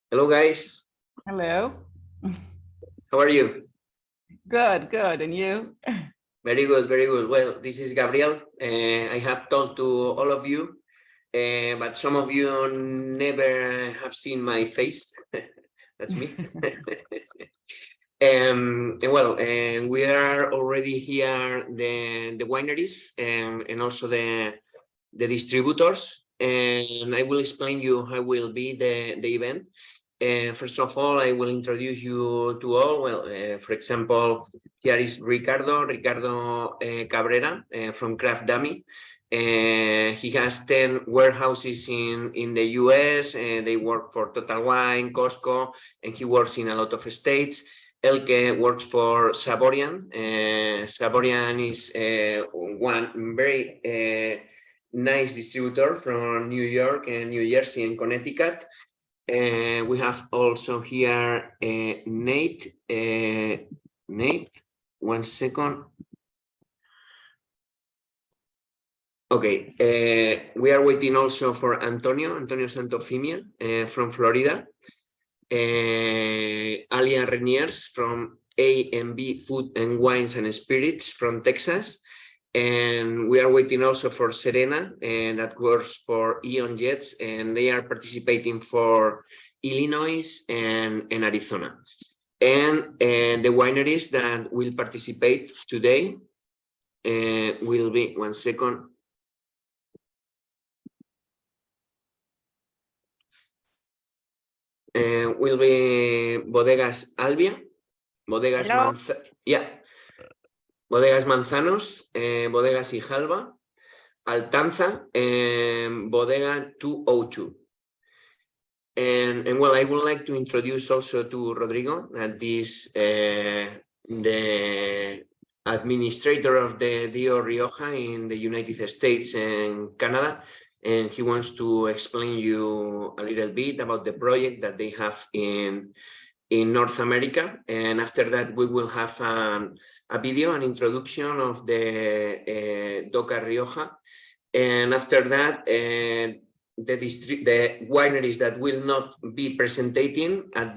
Hello, guys. Hello. How are you? Good, good. And you? Very good, very good. Well, this is Gabriel. I have talked to all of you, but some of you never have seen my face. That's me. And we are already here, the wineries and also the distributors. And I will explain you how will be the event. First of all, I will introduce you to all. Well, for example, here is Ricardo Cabrera from Craft Dummy. He has 10 warehouses in the US. They work for Total Wine, Costco, and he works in a lot of states. Elke works for Saborian. Saborian is one very nice distributor from New York and New Jersey and Connecticut. We have also here Nate. Nate, 1 second. Okay, we are waiting also for Antonio Santofimia from Florida. Alia Reniers from A&B Food and Wines and Spirits from Texas. And we are waiting also for Serena, and that works for Ion Jets, and they are participating for Illinois and Arizona. And the wineries that will participate today will be, 1 second. Will be Bodegas Albia, Bodegas Bodegas Manzanos, Bodegas Ijalba, Altanza, and Bodega 202. And well, I would like to introduce also to Rodrigo, that is the administrator of the Dio Rioja in the United States and Canada. And he wants to explain you a little bit about the project that they have in North America. And after that, we will have a video, an introduction of the DOCA Rioja. And after that, the wineries that will not be presenting at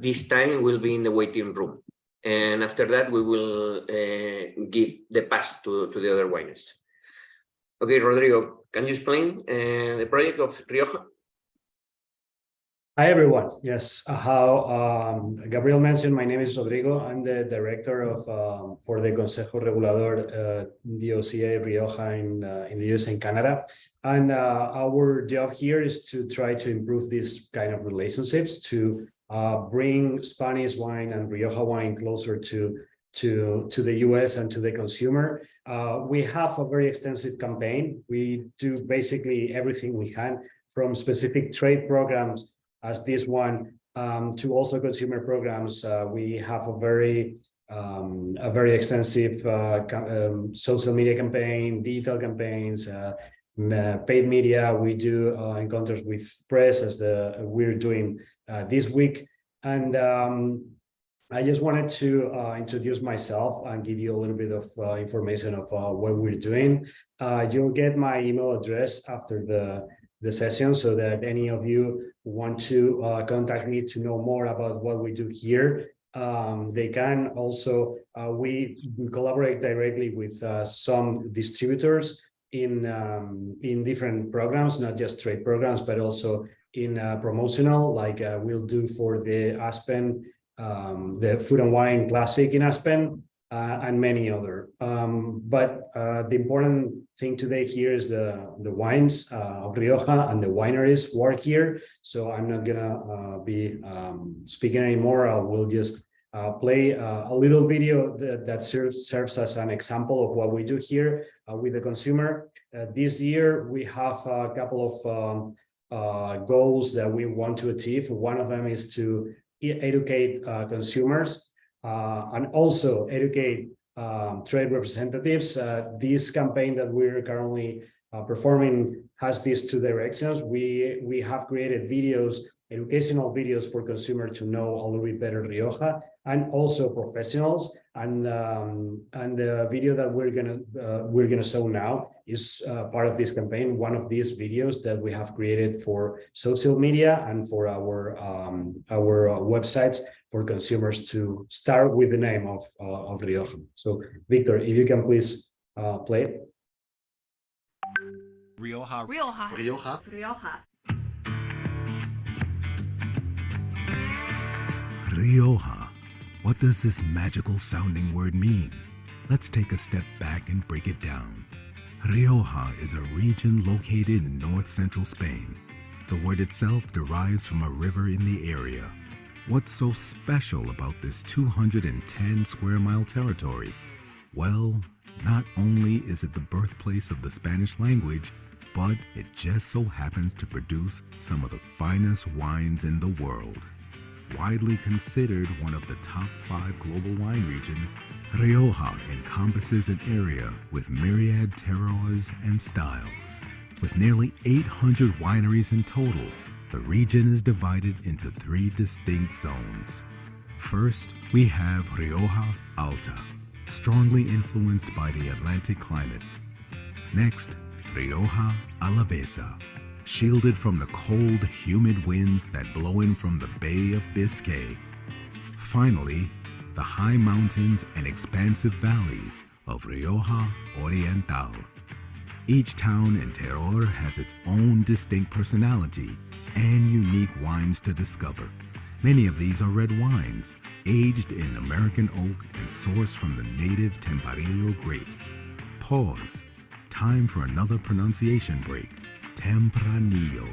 this time will be in the waiting room. And after that, we will give the pass to the other wineries. Okay, Rodrigo, can you explain the project of Rioja? Hi, everyone. Yes, how Gabriel mentioned, my name is Rodrigo. I'm the director of for the Consejo Regulador DOCA Rioja in the US and Canada. And our job here is to try to improve these kind of relationships, to bring Spanish wine and Rioja wine closer to the US and to the consumer. We have a very extensive campaign. We do basically everything we can, from specific trade programs as this one, to also consumer programs. We have a very extensive social media campaign, digital campaigns, paid media. We do encounters with press, as we're doing this week. And I just wanted to introduce myself and give you a little bit of information of what we're doing. You'll get my email address after the session, so that any of you want to contact me to know more about what we do here, they can. Also, we collaborate directly with some distributors in different programs, not just trade programs, but also in promotional, like we'll do for the Aspen, the Food and Wine Classic in Aspen, and many other. But the important thing today here is the wines of Rioja and the wineries work here. So I'm not gonna be speaking anymore. I will just play a little video that serves as an example of what we do here with the consumer. This year, we have a couple of goals that we want to achieve. One of them is to educate consumers and also educate trade representatives. This campaign that we're currently performing has these two directions. We have created videos educational videos for consumers to know a little bit better Rioja, and also professionals. And the video that we're gonna show now is part of this campaign. One of these videos that we have created for social media and for our websites for consumers to start with the name of Rioja. So, Victor, if you can please play it. Rioja. Rioja. Rioja. Rioja. Rioja. What does this magical sounding word mean? Let's take a step back and break it down. Rioja is a region located in north-central Spain. The word itself derives from a river in the area. What's so special about this 210 square mile territory? Well, not only is it the birthplace of the Spanish language, but it just so happens to produce some of the finest wines in the world. Widely considered one of the top 5 global wine regions, Rioja encompasses an area with myriad terroirs and styles. With nearly 800 wineries in total, the region is divided into 3 distinct zones. First, we have Rioja Alta, strongly influenced by the Atlantic climate. Next, Rioja Alavesa, shielded from the cold, humid winds that blow in from the Bay of Biscay. Finally, the high mountains and expansive valleys of Rioja Oriental. Each town and terroir has its own distinct personality and unique wines to discover. Many of these are red wines, aged in American oak and sourced from the native Tempranillo grape. Pause. Time for another pronunciation break. Tempranillo.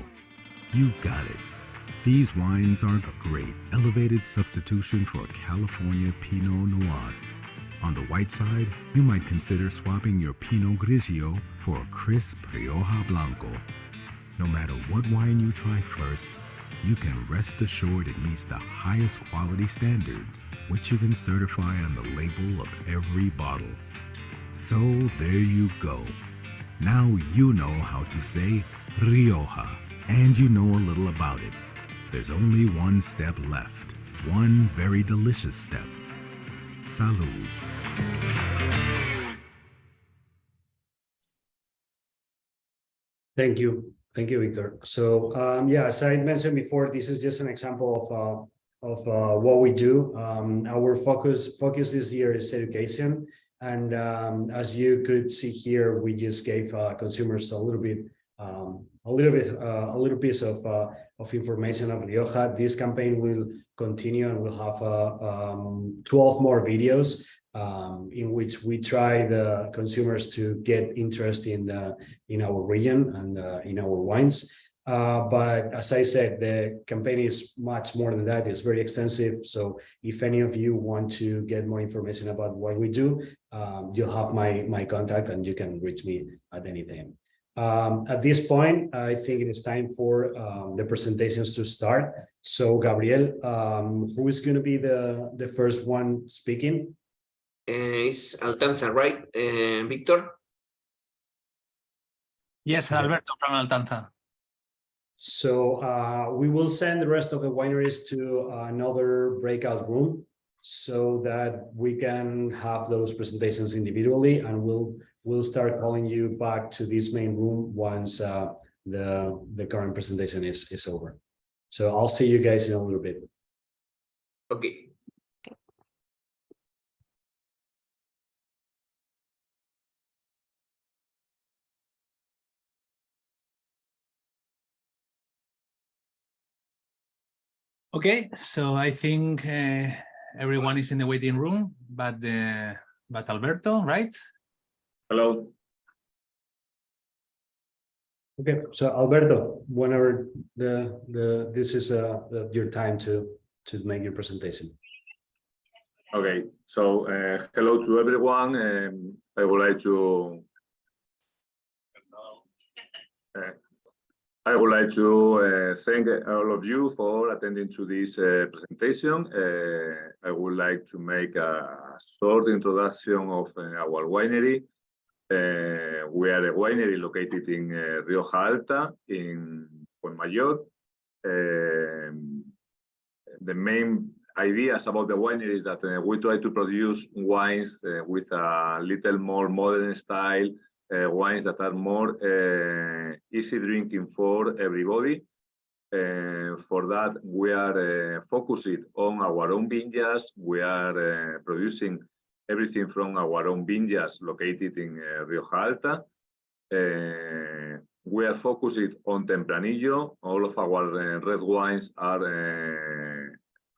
You got it. These wines are a great, elevated substitution for a California Pinot Noir. On the white side, you might consider swapping your Pinot Grigio for a crisp Rioja Blanco. No matter what wine you try first, you can rest assured it meets the highest quality standards, which you can certify on the label of every bottle. So there you go. Now you know how to say Rioja, and you know a little about it. There's only one step left, one very delicious step. Salud. Thank you, Victor. So yeah, as I mentioned before, this is just an example of what we do. Our focus this year is education, and as you could see here, we just gave consumers a little piece of information of Rioja. This campaign will continue, and we'll have 12 more videos in which we try the consumers to get interest in our region and in our wines. But as I said, the campaign is much more than that. It's very extensive. So if any of you want to get more information about what we do, you'll have my contact and you can reach me at any time. At this point, I think it is time for the presentations to start. So Gabriel, who is going to be the first one speaking? It's Altanza, right? Victor? Yes, Alberto from Altanza. So we will send the rest of the wineries to another breakout room so that we can have those presentations individually, and we'll start calling you back to this main room once the current presentation is over. So I'll see you guys in a little bit. Okay. Okay, so I think everyone is in the waiting room, but Alberto, right? Hello. Okay, so Alberto, whenever this is your time to make your presentation. Okay, so hello to everyone. I would like to thank all of you for attending to this presentation. I would like to make a short introduction of our winery. We are a winery located in Rioja Alta in Fuenmayor. the main ideas about the winery is that we try to produce wines with a little more modern style, wines that are more easy drinking for everybody. For that, we are focusing on our own vineyards. We are producing everything from our own vineyards located in Rioja Alta. We are focusing on Tempranillo. All of our red wines are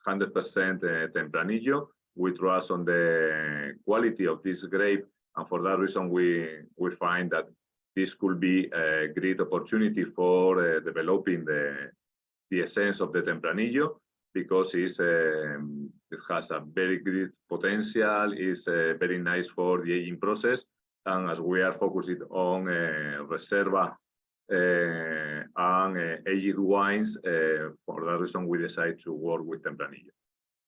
100% Tempranillo. We trust on the quality of this grape, and for that reason, we find that this could be a great opportunity for developing the essence of the Tempranillo, because it has a very great potential. It's very nice for the aging process, and as we are focusing on Reserva and aged wines, for that reason, we decide to work with Tempranillo.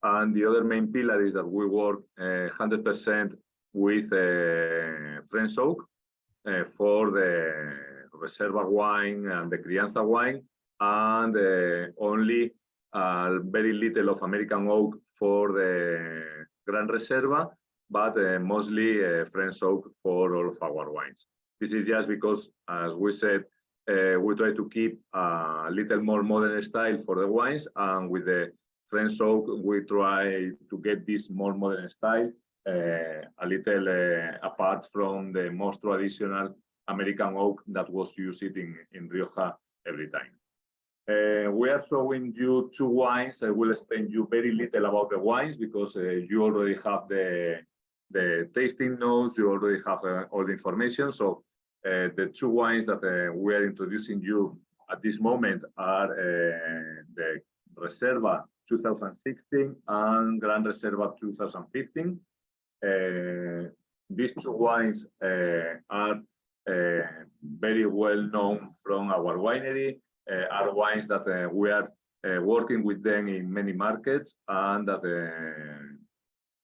And the other main pillar is that we work 100% with French oak for the Reserva wine and the Crianza wine, and only very little of American oak for the Gran Reserva, but mostly French oak for all of our wines. This is just because, as we said, we try to keep a little more modern style for the wines, and with the French oak, we try to get this more modern style a little apart from the most traditional American oak that was used in Rioja every time. We are showing you two wines. I will explain you very little about the wines because you already have the tasting notes, you already have all the information. So the two wines that we are introducing you at this moment are the Reserva 2016 and Gran Reserva 2015. These two wines are very well known from our winery, are wines that we are working with them in many markets, and that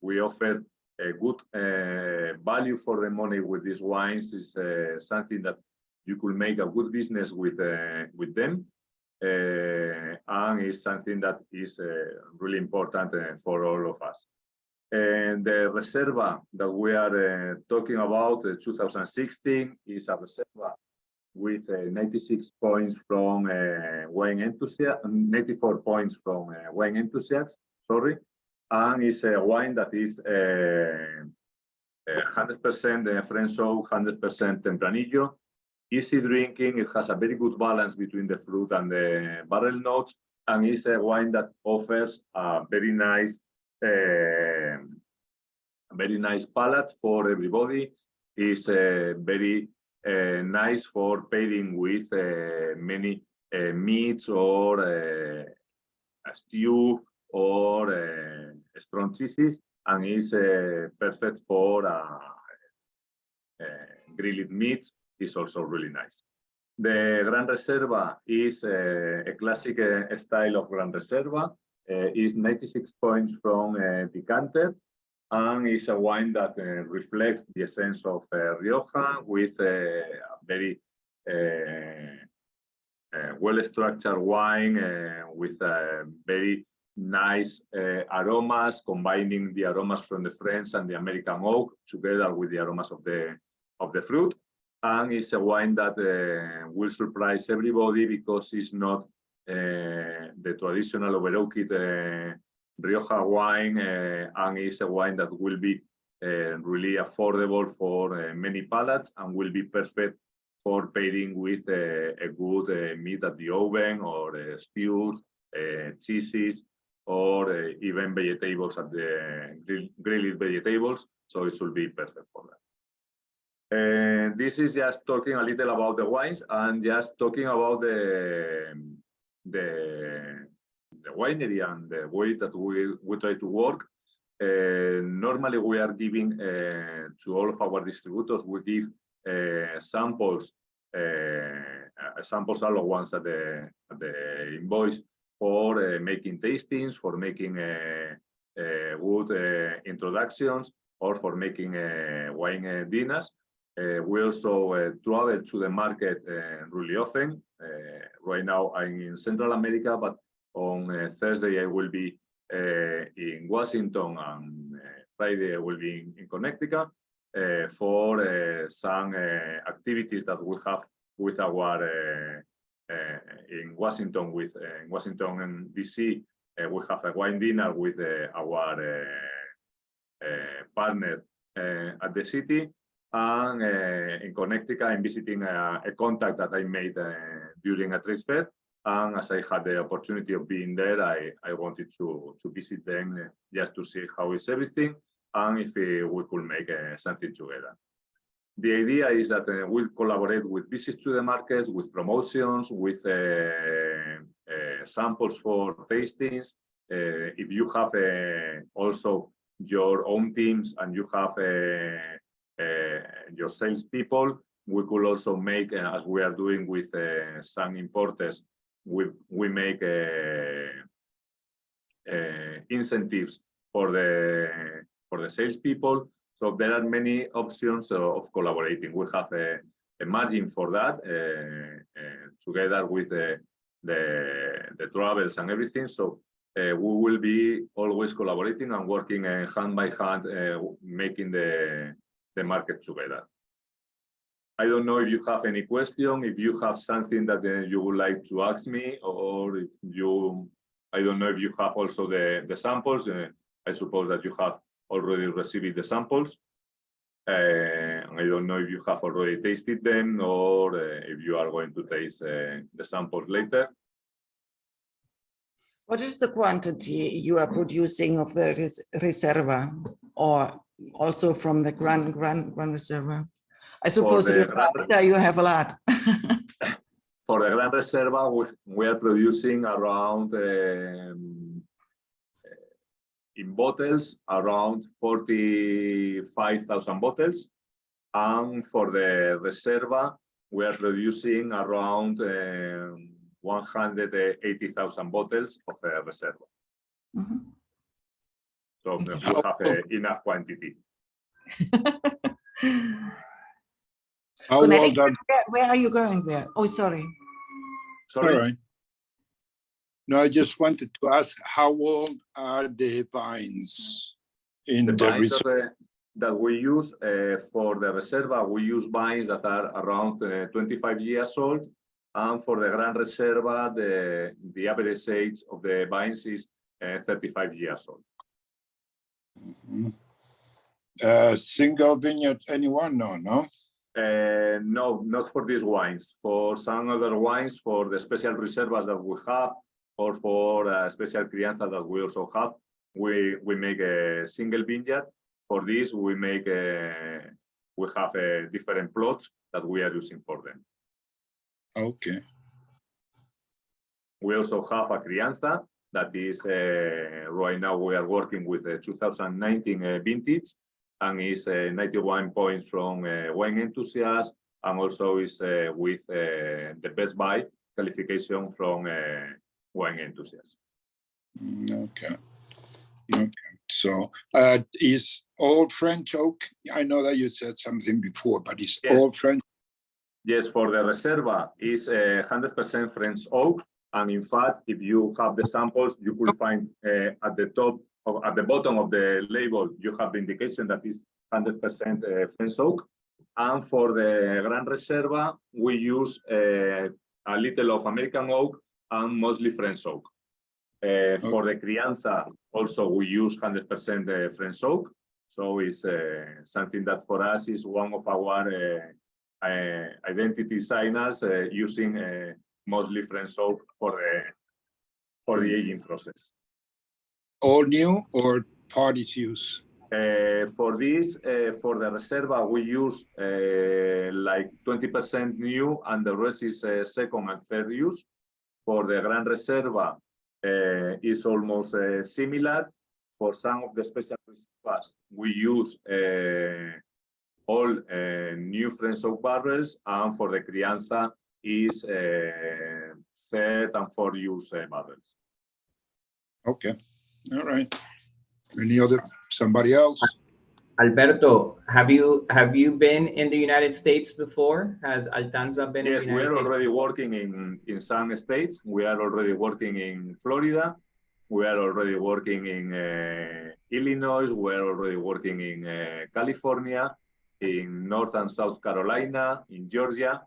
we offer a good value for the money with these wines. Is something that you could make a good business with them, and it's something that is really important for all of us. And the Reserva that we are talking about, 2016, is a Reserva with 96 points from wine enthusiasts, 94 points from wine enthusiasts, sorry. And it's a wine that is 100% French oak, 100% Tempranillo, easy drinking. It has a very good balance between the fruit and the barrel notes, and it's a wine that offers a very nice palate for everybody. It's very nice for pairing with many meats or a stew or strong cheeses, and is perfect for grilled meats. Is also really nice. The Gran Reserva is a classic style of Gran Reserva. Is 96 points from decanter, and is a wine that reflects the essence of Rioja with a very well-structured wine with very nice aromas, combining the aromas from the French and the American oak together with the aromas of the fruit. And it's a wine that will surprise everybody because it's not the traditional over-oaked Rioja wine, and it's a wine that will be really affordable for many palates and will be perfect for pairing with a good meat at the oven, or stews, cheeses, or even vegetables at the grilled vegetables. So it will be perfect for that. This is just talking a little about the wines and just talking about the winery and the way that we try to work. Normally, we are giving to all of our distributors, we give samples allowance at the invoice for making tastings, for making good introductions, or for making wine dinners. We also travel to the market really often. right now I'm in Central America, but on Thursday I will be in Washington, and Friday I will be in Connecticut for some activities that we have with our in Washington and DC. We have a wine dinner with our partner at the city, and in Connecticut I'm visiting a contact that I made during a trade fair. And as I had the opportunity of being there, I wanted to visit them just to see how is everything and if we could make something together. The idea is that we'll collaborate with visits to the markets, with promotions, with samples for tastings. If you have also your own teams and you have your salespeople, we could also make, as we are doing with some importers, we make incentives for the salespeople. So there are many options of collaborating. We have a margin for that together with the travels and everything. So we will be always collaborating and working hand by hand, making the market together. I don't know if you have any question, if you have something that you would like to ask me, or if you, I don't know if you have also the samples. I suppose that you have already received the samples. I don't know if you have already tasted them or if you are going to taste the samples later. What is the quantity you are producing of the Reserva, or also from the Gran Reserva? I suppose you have a lot. For the Gran Reserva, we are producing around, in bottles, around 45,000 bottles. And for the Reserva, we are producing around 180,000 bottles of Reserva. Mm-hmm. So we have enough quantity. How old are, Where are you going there? Oh, sorry. Sorry. all right. No, I just wanted to ask, how old are the vines in The the vines reserve? that we use for the Reserva, we use vines that are around 25 years old. And for the Gran Reserva, the average age of the vines is 35 years old. Mhm. Single vineyard, anyone? No. No, not for these wines. For some other wines, for the special reservas that we have, or for special crianza that we also have, we make a single vineyard. For this, we have different plots that we are using for them. Okay. We also have a crianza that is right now we are working with the 2019 vintage, and is 91 points from wine enthusiasts, and also is with the best buy qualification from wine enthusiasts. Okay. So is all French oak? I know that you said something before, but is Yes. all French? Yes, for the Reserva is 100% French oak, and in fact, if you have the samples, you will find at the top or at the bottom of the label, you have the indication that is 100% French oak. And for the Gran Reserva, we use a little of American oak and mostly French oak. For the crianza, also we use 100% French oak. So it's something that for us is one of our identity signals, using mostly French oak for the aging process. All new or parties use? For this, for the Reserva, we use like 20% new, and the rest is second and third use. For the Gran Reserva, is almost similar. For some of the special reservas, we use all new French oak barrels, and for the crianza is third and fourth use barrels. Okay. All right. Any other, somebody else? Alberto, have you been in the United States before? Has Altanza been in Yes, the we United are States? already working in some states. We are already working in Florida. We are already working in Illinois. We are already working in California, in North and South Carolina, in Georgia,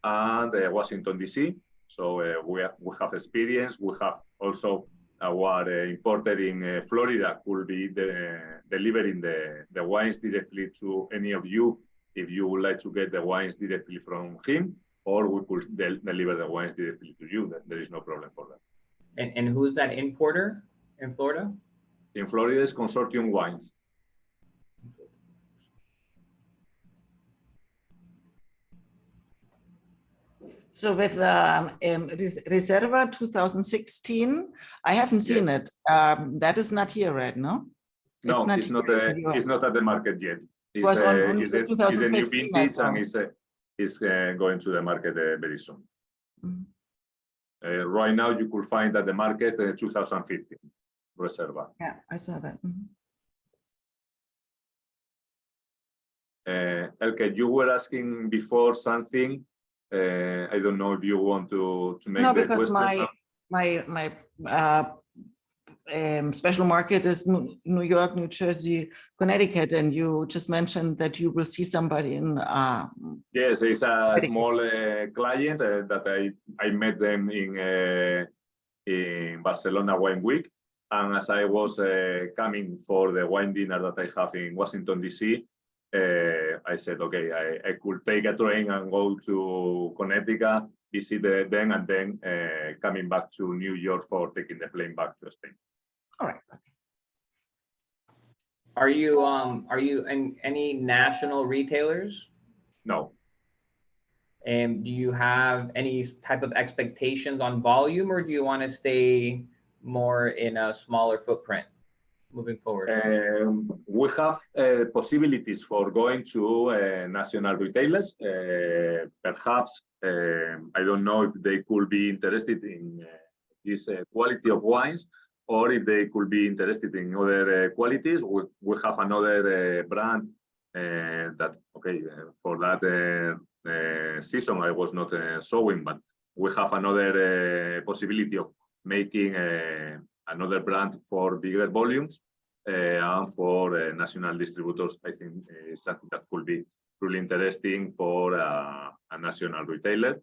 and Washington, D.C. So we have experience. We have also our importer in Florida could be delivering the wines directly to any of you if you would like to get the wines directly from him, or we could deliver the wines directly to you. There is no problem for that. And who's that importer in Florida? In Florida, it's Consortium Wines. So with Reserva 2016, I haven't seen it. That is not here, right? No, No, it's not at the market yet. It's a new 2015, I vintage saw. and it's going to the market very soon. Mhm. Right now, you could find at the market 2015 Reserva. Yeah, I saw that. Mhm. Elke, you were asking before something. I don't know if you want to make No, the because question. my special market is New York, New Jersey, Connecticut, and you just mentioned that you will see somebody in. Yes, it's a Connecticut. small client that I met them in Barcelona Wine Week, and as I was coming for the wine dinner that I have in Washington D.C., I said, okay, I could take a train and go to Connecticut, visit them, and then coming back to New York for taking the plane back to Spain. All right. Are you in any national retailers? No. And do you have any type of expectations on volume, or do you want to stay more in a smaller footprint moving forward? We have possibilities for going to national retailers. Perhaps, I don't know if they could be interested in this quality of wines, or if they could be interested in other qualities. We have another brand that, okay, for that season I was not showing, but we have another possibility of making another brand for bigger volumes and for national distributors. I think something that could be really interesting for a national retailer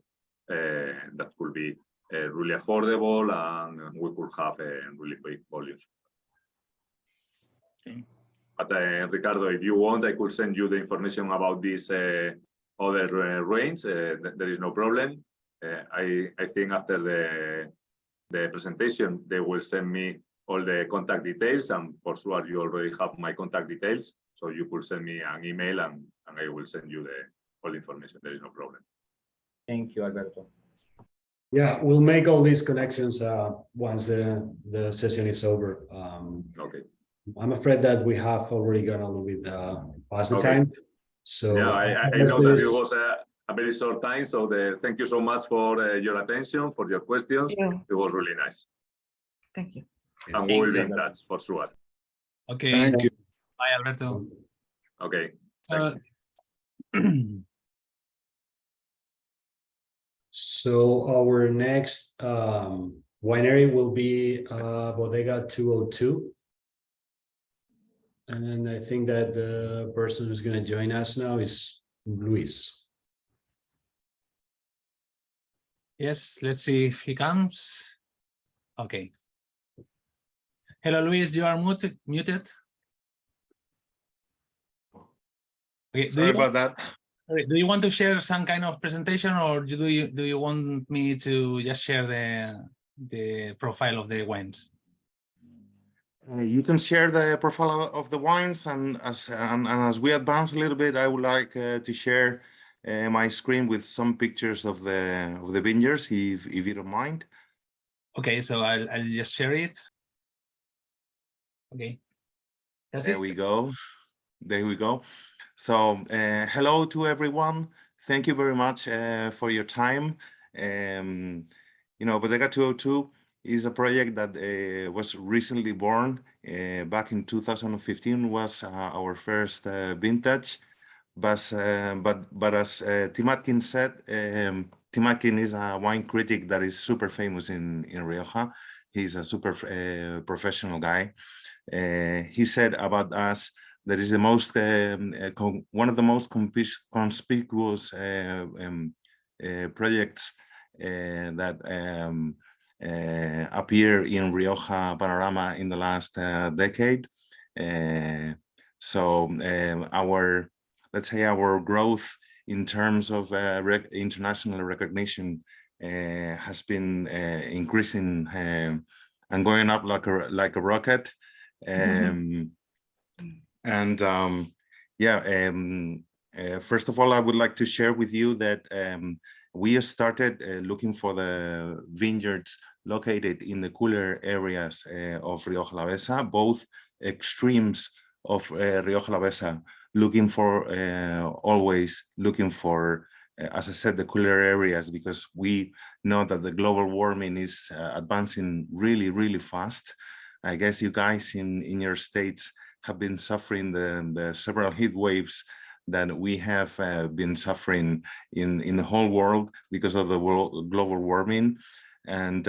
that could be really affordable, and we could have really big volumes. Okay. But Ricardo, if you want, I could send you the information about this other range. There is no problem. I think after the presentation, they will send me all the contact details, and for sure you already have my contact details, so you could send me an email and I will send you all information. There is no problem. Thank you, Alberto. Yeah, we'll make all these connections once the session is over. Okay. I'm afraid that we have already gone a little bit past the time. So yeah, I know that it was a very short time. So thank you so much for your attention, for your questions. It was really nice. Thank you. And we will be in touch for sure. Okay. Thank you. Bye, Alberto. Okay. So our next winery will be Bodega 202. And I think that the person who's going to join us now is Luis. Yes, let's see if he comes. Okay. Hello, Luis, you are muted. Okay, Sorry about that. Do you want to share some kind of presentation, or do you want me to just share the profile of the wines? You can share the profile of the wines, and as we advance a little bit, I would like to share my screen with some pictures of the vineyards, if you don't mind. Okay, so I'll just share it. Okay. There we go. There we go. So hello to everyone. Thank you very much for your time. You know, Bodega 202 is a project that was recently born back in 2015. Was our first vintage. But as Tim Atkins said, Tim Atkins is a wine critic that is super famous in Rioja. He's a super professional guy. He said about us that is the most one of the most conspicuous projects that appear in Rioja panorama in the last decade. So our, let's say, our growth in terms of international recognition has been increasing and going up like a rocket. First of all, I would like to share with you that we started looking for the vineyards located in the cooler areas of Rioja Alavesa, both extremes of Rioja Alavesa, looking for always looking for, as I said, the cooler areas, because we know that the global warming is advancing really, really fast. I guess you guys in your states have been suffering the several heat waves that we have been suffering in the whole world because of the global warming. And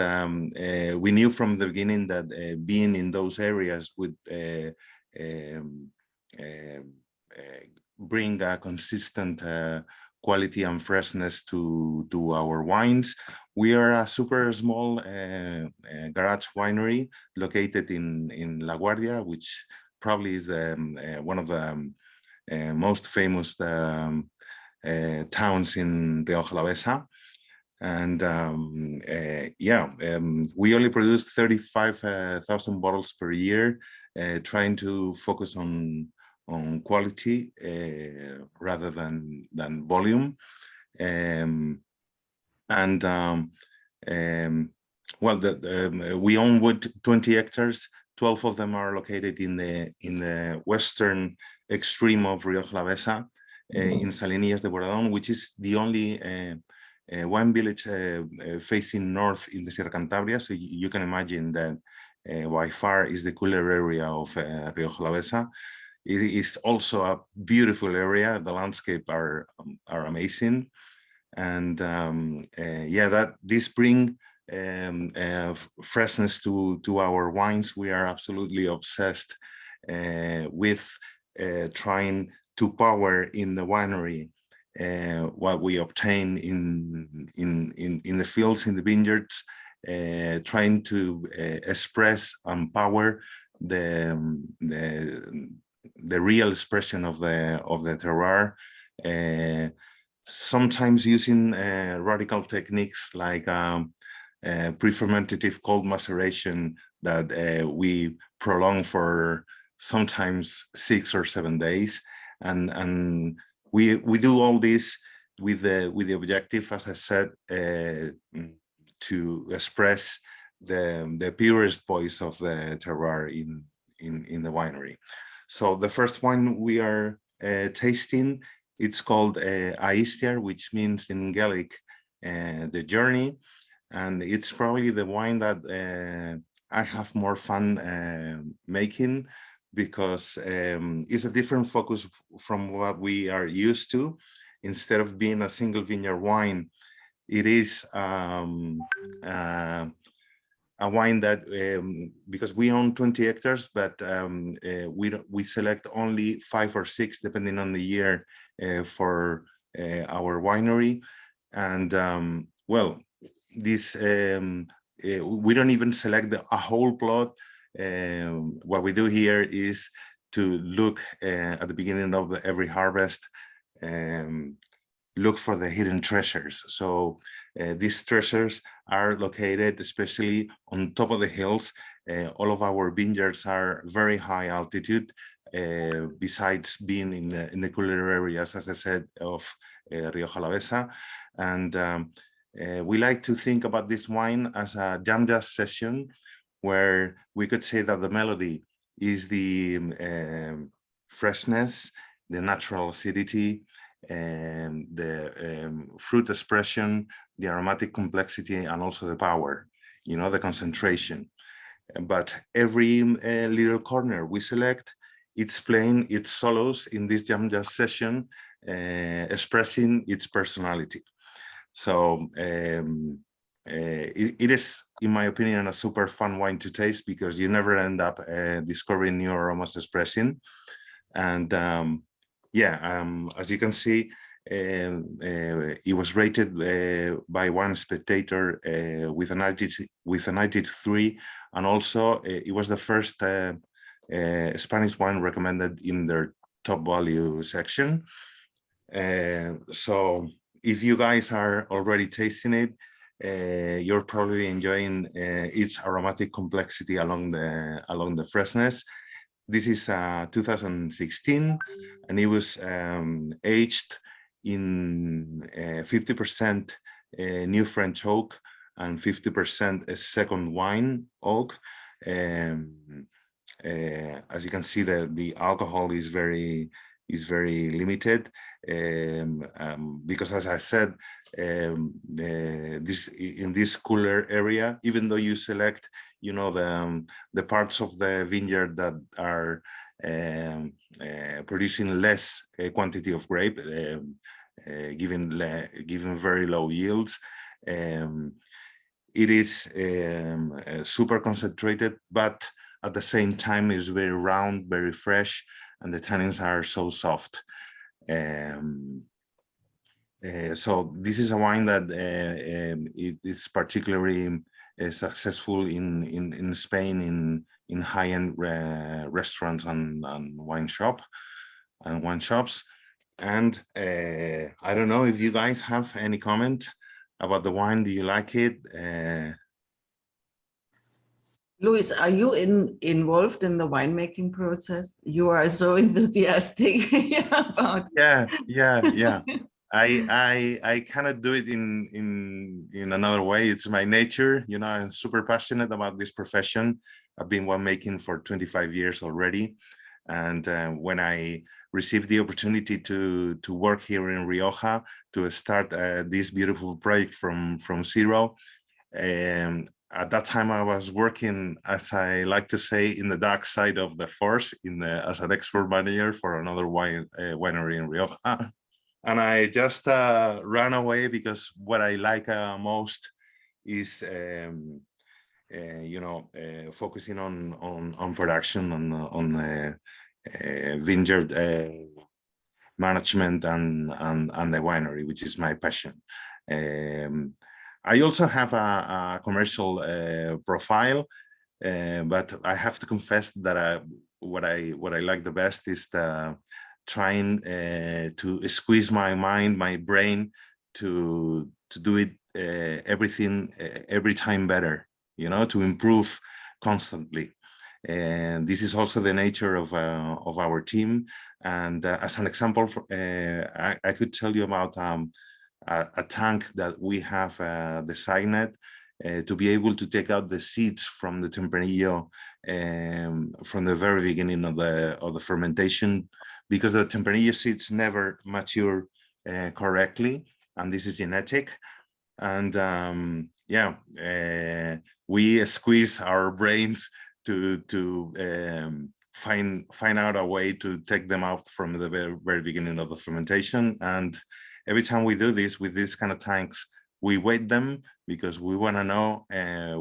we knew from the beginning that being in those areas would bring a consistent quality and freshness to our wines. We are a super small garage winery located in La Guardia, which probably is one of the most famous towns in Rioja Alavesa. And we only produce 35,000 bottles per year, trying to focus on quality rather than volume. We own 20 hectares. 12 of them are located in the western extreme of Rioja Alavesa, in Salinillas de Boradón, which is the only wine village facing north in the Sierra Cantabria. So you can imagine that by far is the cooler area of Rioja Alavesa. It is also a beautiful area. The landscape are amazing, and this bring freshness to our wines. We are absolutely obsessed with trying to power in the winery what we obtain in the fields, in the vineyards, trying to express and power the real expression of the terroir. Sometimes using radical techniques like pre-fermentative cold maceration that we prolong for sometimes 6 or 7 days, and we do all this with the objective, as I said, to express the purest voice of the terroir in the winery. So the first wine we are tasting, it's called Aistiar, which means in Gaelic the journey, and it's probably the wine that I have more fun making, because it's a different focus from what we are used to. Instead of being a single vineyard wine, it is a wine that, because we own 20 hectares, but we select only 5 or 6, depending on the year, for our winery. And this we don't even select a whole plot. What we do here is to look at the beginning of every harvest, look for the hidden treasures. So these treasures are located especially on top of the hills. All of our vineyards are very high altitude, besides being in the cooler areas, as I said, of Rioja Alavesa. And we like to think about this wine as a jam jazz session, where we could say that the melody is the freshness, the natural acidity, and the fruit expression, the aromatic complexity, and also the power. you know, the concentration. But every little corner we select, it's playing its solos in this jam jazz session, expressing its personality. So it is, in my opinion, a super fun wine to taste because you never end up discovering new aromas expressing. And as you can see, it was rated by one spectator with a 93, and also it was the first Spanish wine recommended in their top value section. So if you guys are already tasting it, you're probably enjoying its aromatic complexity along the freshness. This is 2016, and it was aged in 50% new French oak and 50% second wine oak. As you can see, the alcohol is very limited because, as I said, in this cooler area, even though you select, you know, the parts of the vineyard that are producing less quantity of grape, given very low yields. It is super concentrated, but at the same time is very round, very fresh, and the tannins are so soft. So this is a wine that it is particularly successful in Spain in high-end restaurants and wine shops. And I don't know if you guys have any comment about the wine. Do you like it? Luis, are you involved in the winemaking process? You are so enthusiastic about. Yeah. I cannot do it in another way. It's my nature. You know, I'm super passionate about this profession. I've been winemaking for 25 years already. And when I received the opportunity to work here in Rioja to start this beautiful project from zero, at that time I was working, as I like to say, in the dark side of the force, as an export manager for another winery in Rioja. And I just ran away because what I like most is, focusing on production, on vineyard management and the winery, which is my passion. I also have a commercial profile, but I have to confess that what I like the best is trying to squeeze my mind, my brain, to do it everything every time better, you know, to improve constantly. And this is also the nature of our team. And as an example, I could tell you about a tank that we have designed to be able to take out the seeds from the Tempranillo from the very beginning of the fermentation, because the Tempranillo seeds never mature correctly, and this is genetic. And we squeeze our brains to find out a way to take them out from the very beginning of the fermentation. And every time we do this with these kind of tanks, we weight them because we want to know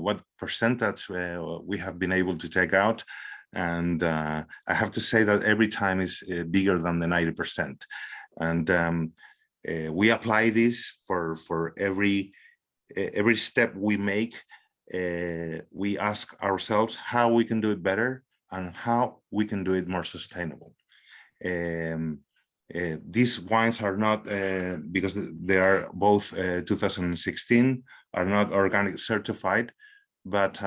what percentage we have been able to take out. And I have to say that every time is bigger than the 90%. And we apply this for every step we make. We ask ourselves how we can do it better and how we can do it more sustainable. These wines are not, because they are both 2016, are not organic certified, but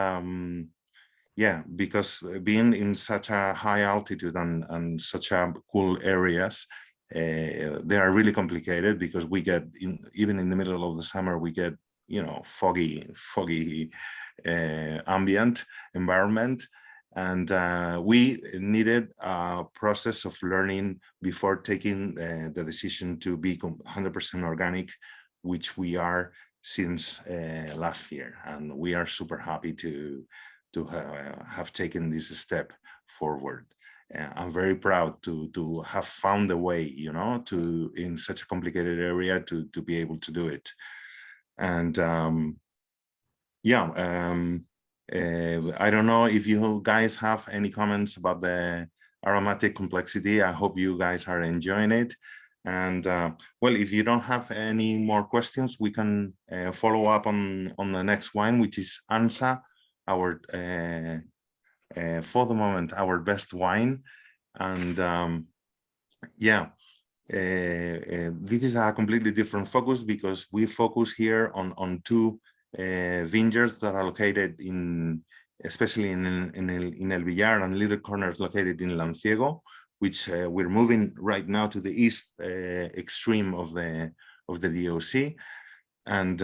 because being in such a high altitude and such a cool areas, they are really complicated because we get, even in the middle of the summer, we get, you know, foggy ambient environment. And we needed a process of learning before taking the decision to be 100% organic, which we are since last year, and we are super happy to have taken this step forward. I'm very proud to have found a way, you know, to in such a complicated area to be able to do it. And yeah, I don't know if you guys have any comments about the aromatic complexity. I hope you guys are enjoying it. And well, if you don't have any more questions, we can follow up on the next wine, which is Ansa, our for the moment our best wine. And yeah, this is a completely different focus because we focus here on two vineyards that are located in, especially in El Villar and Little Corners located in Lanciego, which we're moving right now to the east extreme of the DOC. And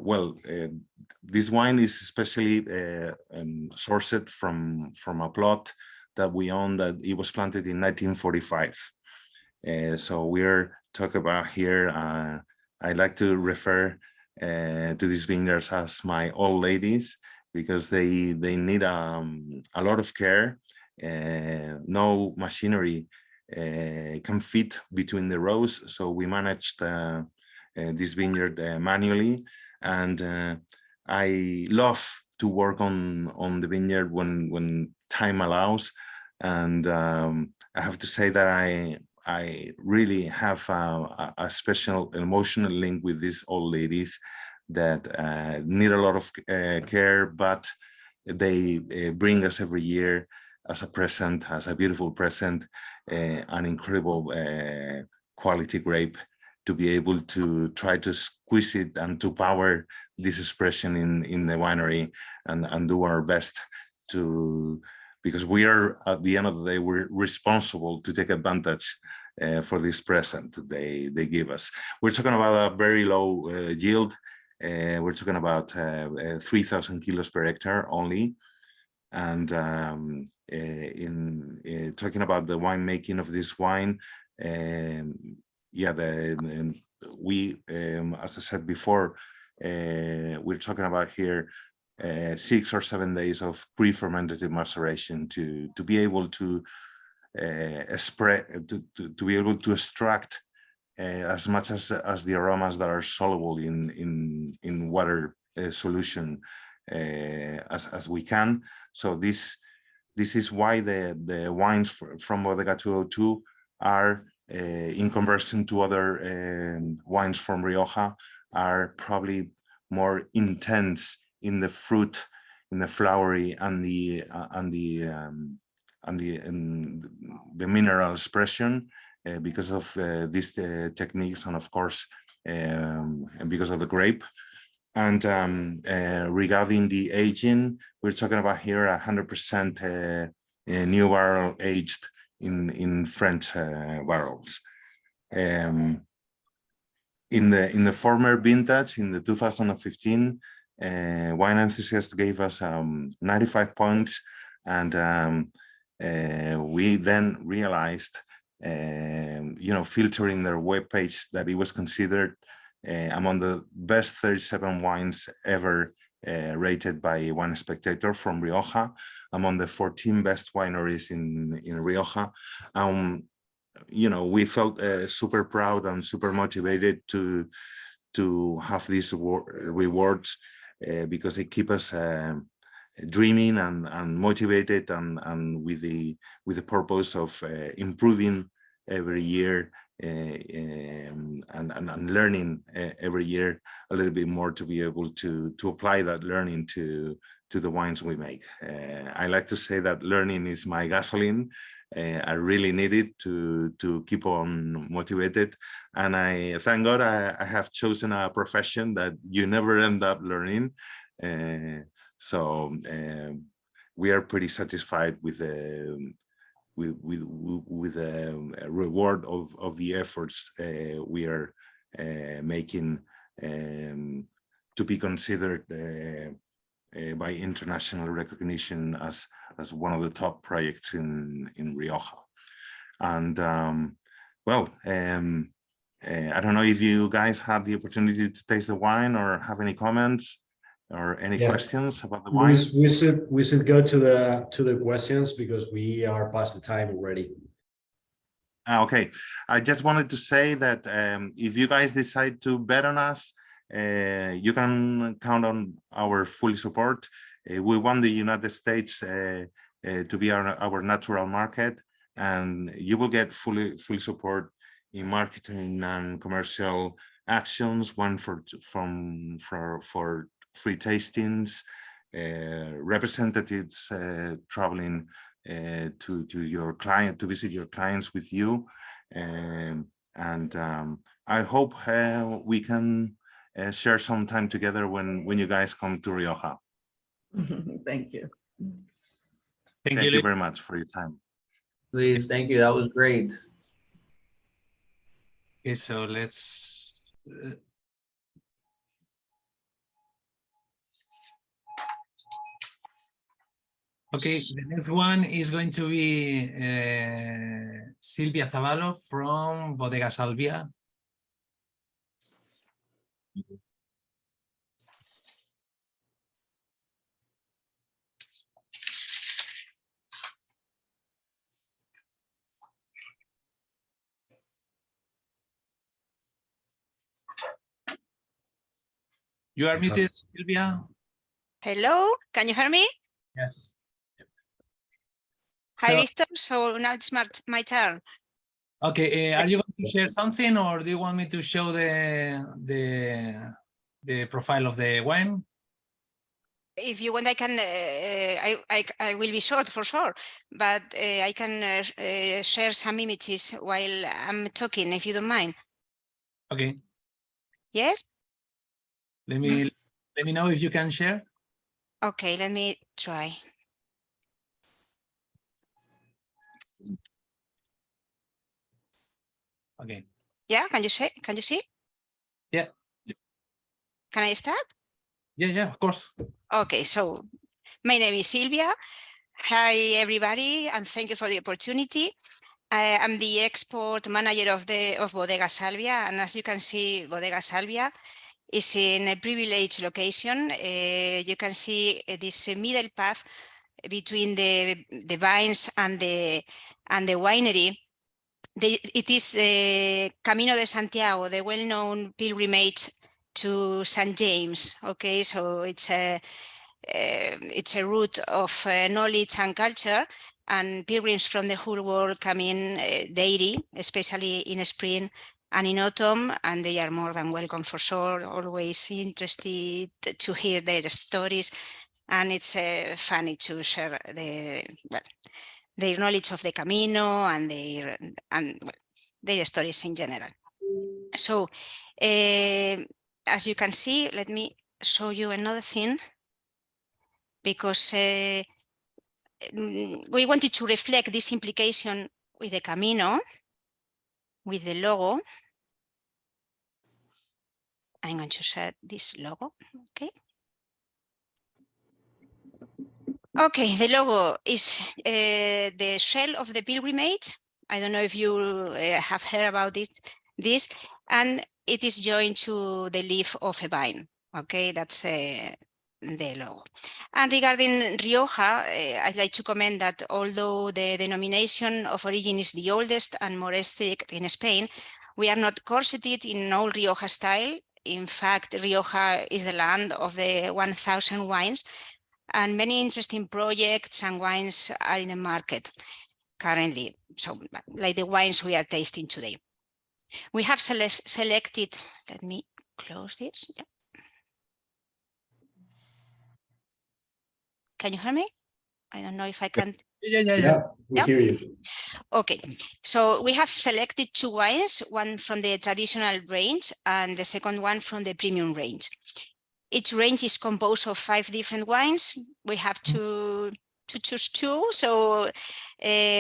well, this wine is especially sourced from a plot that we own that it was planted in 1945. So we're talking about here, I like to refer to these vineyards as my old ladies, because they need a lot of care. No machinery can fit between the rows, so we managed this vineyard manually. And I love to work on the vineyard when time allows. And I have to say that I really have a special emotional link with these old ladies that need a lot of care, but they bring us every year as a present, as a beautiful present, an incredible quality grape to be able to try to squeeze it and to power this expression in the winery and do our best to, because we are, at the end of the day, we're responsible to take advantage for this present they give us. We're talking about a very low yield. We're talking about 3,000 kilos per hectare only. And in talking about the winemaking of this wine, yeah, we, as I said before, we're talking about here 6 or 7 days of pre-fermentative maceration to be able to spread, to be able to extract as much as the aromas that are soluble in water solution as we can. So this is why the wines from Bodega 202 are in comparison to other wines from Rioja are probably more intense in the fruit, in the flowery and the mineral expression because of these techniques, and of course and because of the grape. And regarding the aging, we're talking about here 100% new barrel aged in French barrels. In the former vintage, in the 2015, Wine Enthusiast gave us 95 points, and we then realized, you know, filtering their webpage, that it was considered among the best 37 wines ever rated by Wine Spectator from Rioja, among the 14 best wineries in Rioja. You know, we felt super proud and super motivated to have these rewards because they keep us dreaming and motivated and with the purpose of improving every year and learning every year a little bit more to be able to apply that learning to the wines we make. I like to say that learning is my gasoline. I really need it to keep on motivated, and I thank God I have chosen a profession that you never end up learning. So we are pretty satisfied with the reward of the efforts we are making to be considered by international recognition as one of the top projects in Rioja. And well, I don't know if you guys had the opportunity to taste the wine or have any comments or any questions about the wine. We should go to the questions because we are past the time already. Okay, I just wanted to say that if you guys decide to bet on us, you can count on our full support. We want the United States to be our natural market, and you will get full support in marketing and commercial actions. One for free tastings, representatives traveling to your client, to visit your clients with you, and I hope we can share some time together when you guys come to Rioja. Thank you. Thank you very much for your time. Please, thank you. That was great. Okay, so let's. Okay, the next one is going to be Silvia Zavallo from Bodega Salvia. You are muted, Silvia. Hello, can you hear me? Yes. Hi, Victor. So now it's my turn. Okay, are you going to share something, or do you want me to show the profile of the wine? If you want, I can. I will be short for sure, but I can share some images while I'm talking, if you don't mind. Okay. Yes. Let me know if you can share. Okay, let me try. Okay. Yeah, can you say? Can you see? Yeah. Can I start? Yeah, of course. Okay, so my name is Silvia. Hi, everybody, and thank you for the opportunity. I'm the export manager of Bodega Salvia, and as you can see, Bodega Salvia is in a privileged location. You can see this middle path between the vines and the winery. It is the Camino de Santiago, the well-known pilgrimage to St. James. Okay, so it's a route of knowledge and culture, and pilgrims from the whole world come in daily, especially in spring and in autumn, and they are more than welcome for sure, always interested to hear their stories, and it's funny to share their knowledge of the Camino and their stories in general. So as you can see, let me show you another thing, because we wanted to reflect this implication with the Camino, with the logo. I'm going to share this logo, okay? Okay, the logo is the shell of the pilgrimage. I don't know if you have heard about this, and it is joined to the leaf of a vine. Okay, that's the logo. And regarding Rioja, I'd like to comment that although the denomination of origin is the oldest and more strict in Spain, we are not corseted in all Rioja style. In fact, Rioja is the land of the 1,000 wines, and many interesting projects and wines are in the market currently. So like the wines we are tasting today. We have selected, let me close this. Yeah. Can you hear me? I don't know if I can. Yeah, we hear you. Okay, so we have selected two wines, one from the traditional range and the second one from the premium range. Each range is composed of 5 different wines. We have to choose 2. So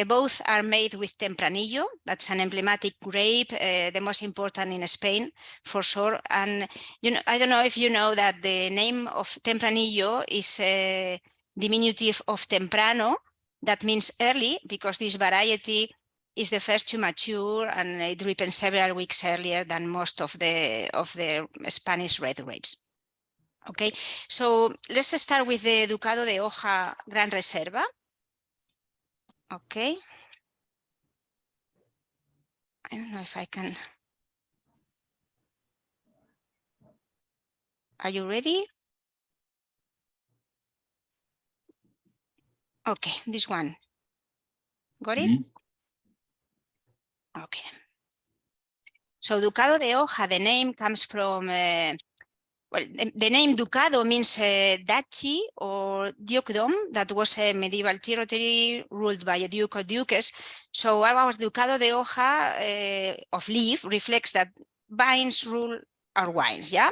both are made with Tempranillo. That's an emblematic grape, the most important in Spain for sure. And you know, I don't know if you know that the name of Tempranillo is a diminutive of temprano. That means early, because this variety is the first to mature, and it ripens several weeks earlier than most of the Spanish red grapes. Okay, so let's start with the Ducado de Hoja Gran Reserva. Okay. I don't know if I can. Are you ready? Okay, this one. Got it? Okay. So Ducado de Hoja, the name comes from, well, the name Ducado means duchy or dukedom. That was a medieval territory ruled by a duke or duchess. So our Ducado de Hoja of leaf reflects that vines rule our wines, yeah?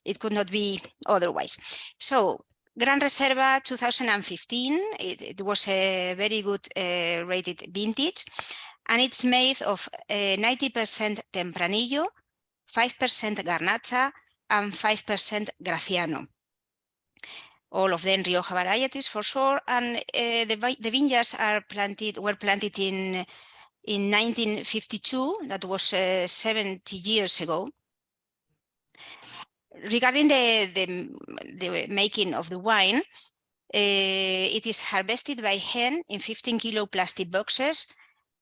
It could not be otherwise. So Gran Reserva 2015, it was a very good rated vintage, and it's made of 90% Tempranillo, 5% Garnacha, and 5% Graciano. All of them Rioja varieties for sure, and the vineyards were planted in 1952. That was 70 years ago. Regarding the making of the wine, it is harvested by hand in 15-kilo plastic boxes,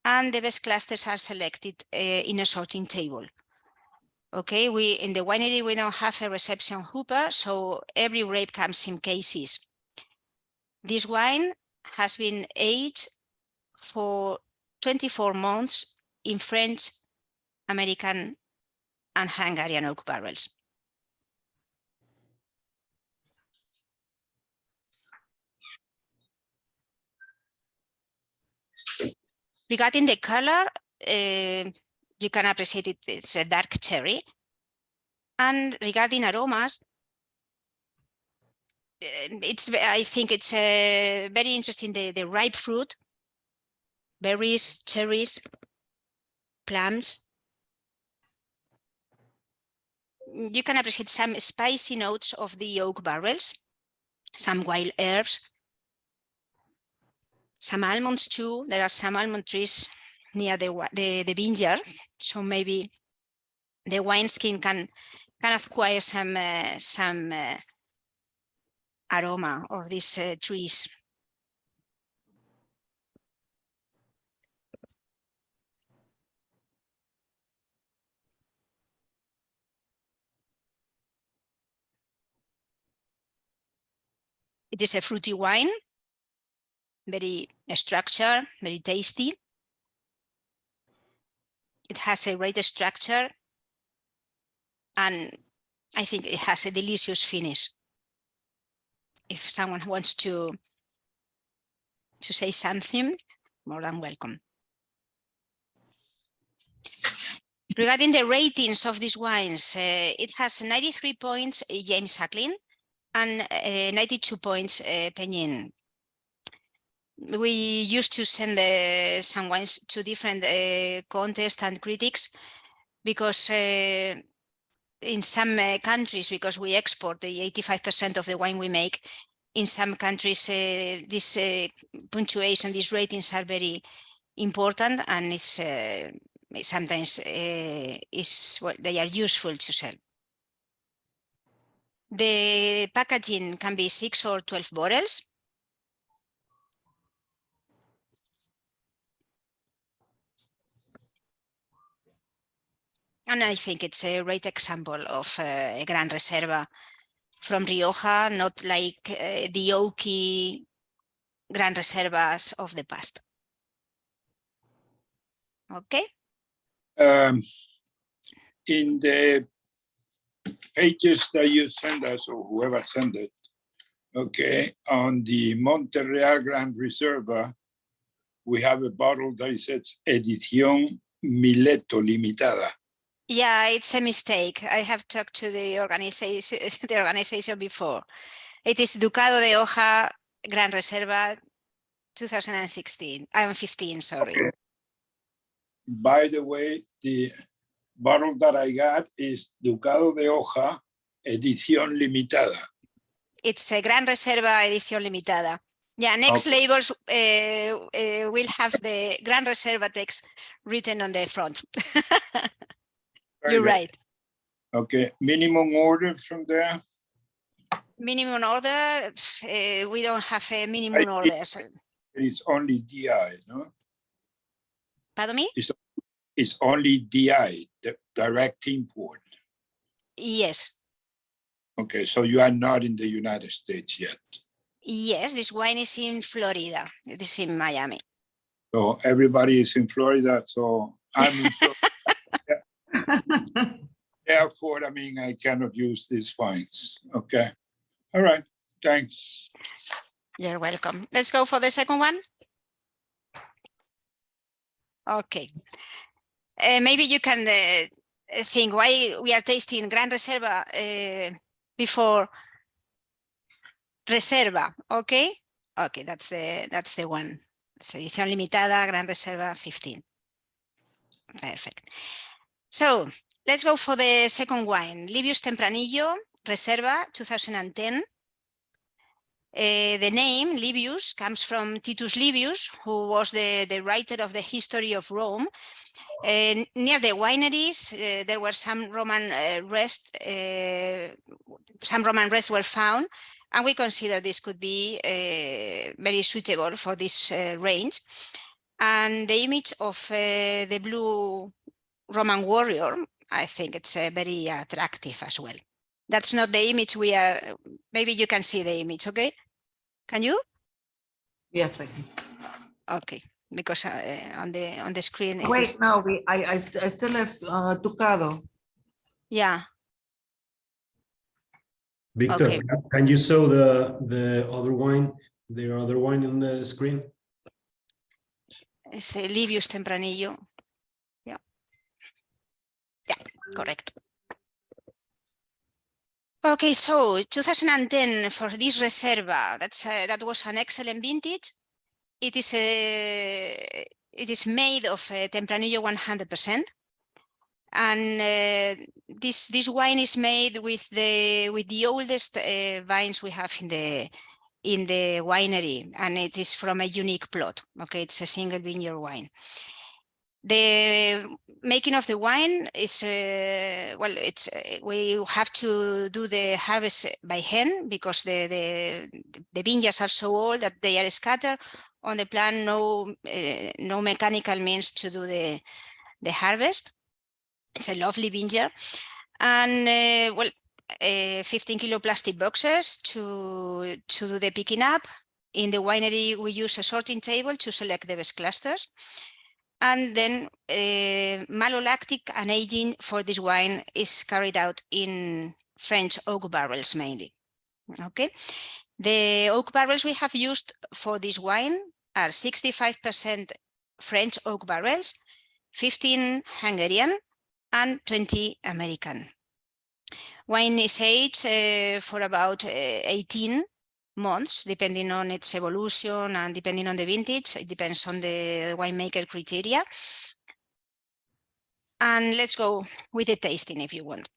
and the best clusters are selected in a sorting table. Okay, in the winery, we don't have a reception hooper, so every grape comes in cases. This wine has been aged for 24 months in French, American, and Hungarian oak barrels. Regarding the color, you can appreciate it, it's a dark cherry. And regarding aromas, I think it's very interesting, the ripe fruit, berries, cherries, plums. You can appreciate some spicy notes of the oak barrels, some wild herbs, some almonds too. There are some almond trees near the vineyard, so maybe the wineskin can acquire some aroma of these trees. It is a fruity wine, very structured, very tasty. It has a great structure, and I think it has a delicious finish. If someone wants to say something, more than welcome. Regarding the ratings of these wines, it has 93 points James Hacklin and 92 points Peñin. We used to send some wines to different contests and critics because in some countries, because we export the 85% of the wine we make, in some countries, this punctuation, these ratings are very important, and it's sometimes they are useful to sell. The packaging can be 6 or 12 bottles. And I think it's a great example of a Gran Reserva from Rioja, not like the oaky Gran Reservas of the past. Okay. In the pages that you send us, or whoever sent it, okay, on the Monterreal Gran Reserva, we have a bottle that says Edición Mileto Limitada. Yeah, it's a mistake. I have talked to the organization before. It is Ducado de Hoja Gran Reserva 2016. I'm 15, sorry. Okay. By the way, the bottle that I got is Ducado de Hoja, Edición Limitada. It's a Gran Reserva Edición Limitada. Yeah, next Okay. labels will have the Gran Reserva text written on the front. Very You're good. right. Okay, minimum order from there. Minimum order, we don't have a minimum order. So, It's only DI, no? pardon me? It's only DI, the direct import. Yes. Okay, so you are not in the United States yet. Yes, this wine is in Florida. It is in Miami. So everybody is in Florida, so I'm in Florida. Therefore, I mean, I cannot use these wines. Okay. All right. Thanks. You're welcome. Let's go for the second one. Okay. Maybe you can think why we are tasting Gran Reserva before Reserva. Okay. Okay, that's the one. It's edición limitada, Gran Reserva 15. Perfect. So let's go for the second wine, Livius Tempranillo Reserva 2010. The name Livius comes from Titus Livius, who was the writer of the history of Rome. Near the wineries, there were some Roman rests. Some Roman rests were found, and we consider this could be very suitable for this range. And the image of the blue Roman warrior, I think it's very attractive as well. That's not the image we are. Maybe you can see the image, okay? Can you? Yes, I can. Okay, because on the screen. Wait, is, no, I still have Tucado. yeah. Victor, Okay. can you show the other wine, the other wine on the screen? It's the Livius Tempranillo. Yeah. Yeah, correct. Okay, so 2010 for this Reserva, that was an excellent vintage. It is made of Tempranillo 100%, and this wine is made with the oldest vines we have in the winery, and it is from a unique plot. Okay, it's a single vineyard wine. The making of the wine is well, it's we have to do the harvest by hand because the vineyards are so old that they are scattered on the plant. No mechanical means to do the harvest. It's a lovely vineyard, and well, 15-kilo plastic boxes to do the picking up. In the winery, we use a sorting table to select the best clusters. And then malolactic and aging for this wine is carried out in French oak barrels mainly. Okay, the oak barrels we have used for this wine are 65% French oak barrels, 15 Hungarian, and 20 American. Wine is aged for about 18 months, depending on its evolution and depending on the vintage. It depends on the winemaker criteria. And let's go with the tasting if you want.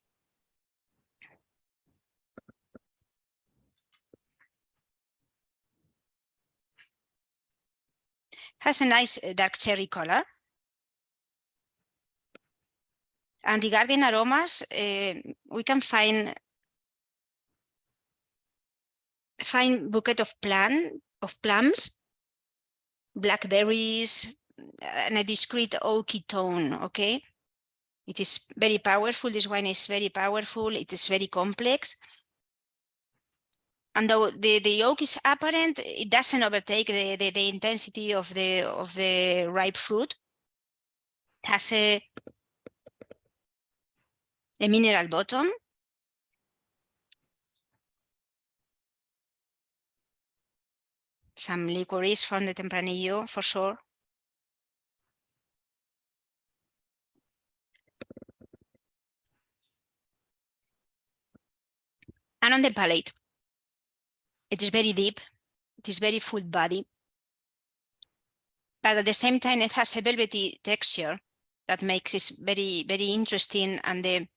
Has a nice dark cherry color. And regarding aromas, we can find bouquet of plums, blackberries, and a discreet oaky tone. Okay, it is very powerful. This wine is very powerful. It is very complex. And though the oak is apparent, it doesn't overtake the intensity of the ripe fruit. It has a mineral bottom. Some licorice from the Tempranillo for sure. And on the palate, it is very deep. It is very full body. But at the same time, it has a velvety texture that makes it very, very interesting. And the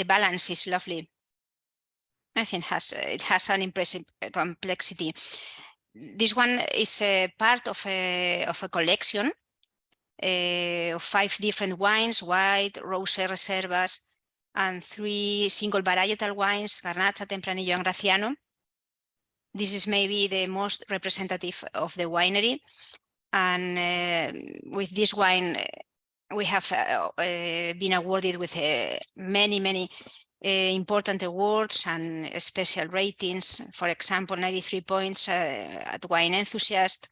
balance is lovely. I think it has an impressive complexity. This one is a part of a collection of 5 different wines, white, rosé, reservas, and 3 single varietal wines, Garnacha, Tempranillo, and Graciano. This is maybe the most representative of the winery. And with this wine, we have been awarded with many important awards and special ratings. For example, 93 points at Wine Enthusiast.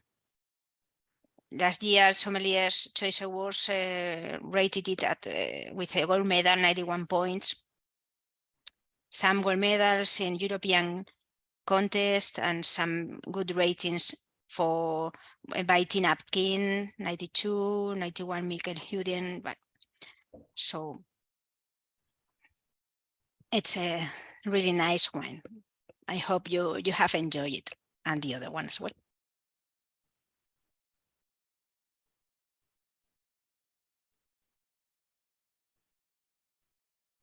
Last year, Sommelier's Choice Awards rated it at with a gold medal, 91 points. Some gold medals in European contest and some good ratings for by Tin Apkin, 92, 91 Mikkel Huden. So it's a really nice wine. I hope you have enjoyed it, and the other one as well.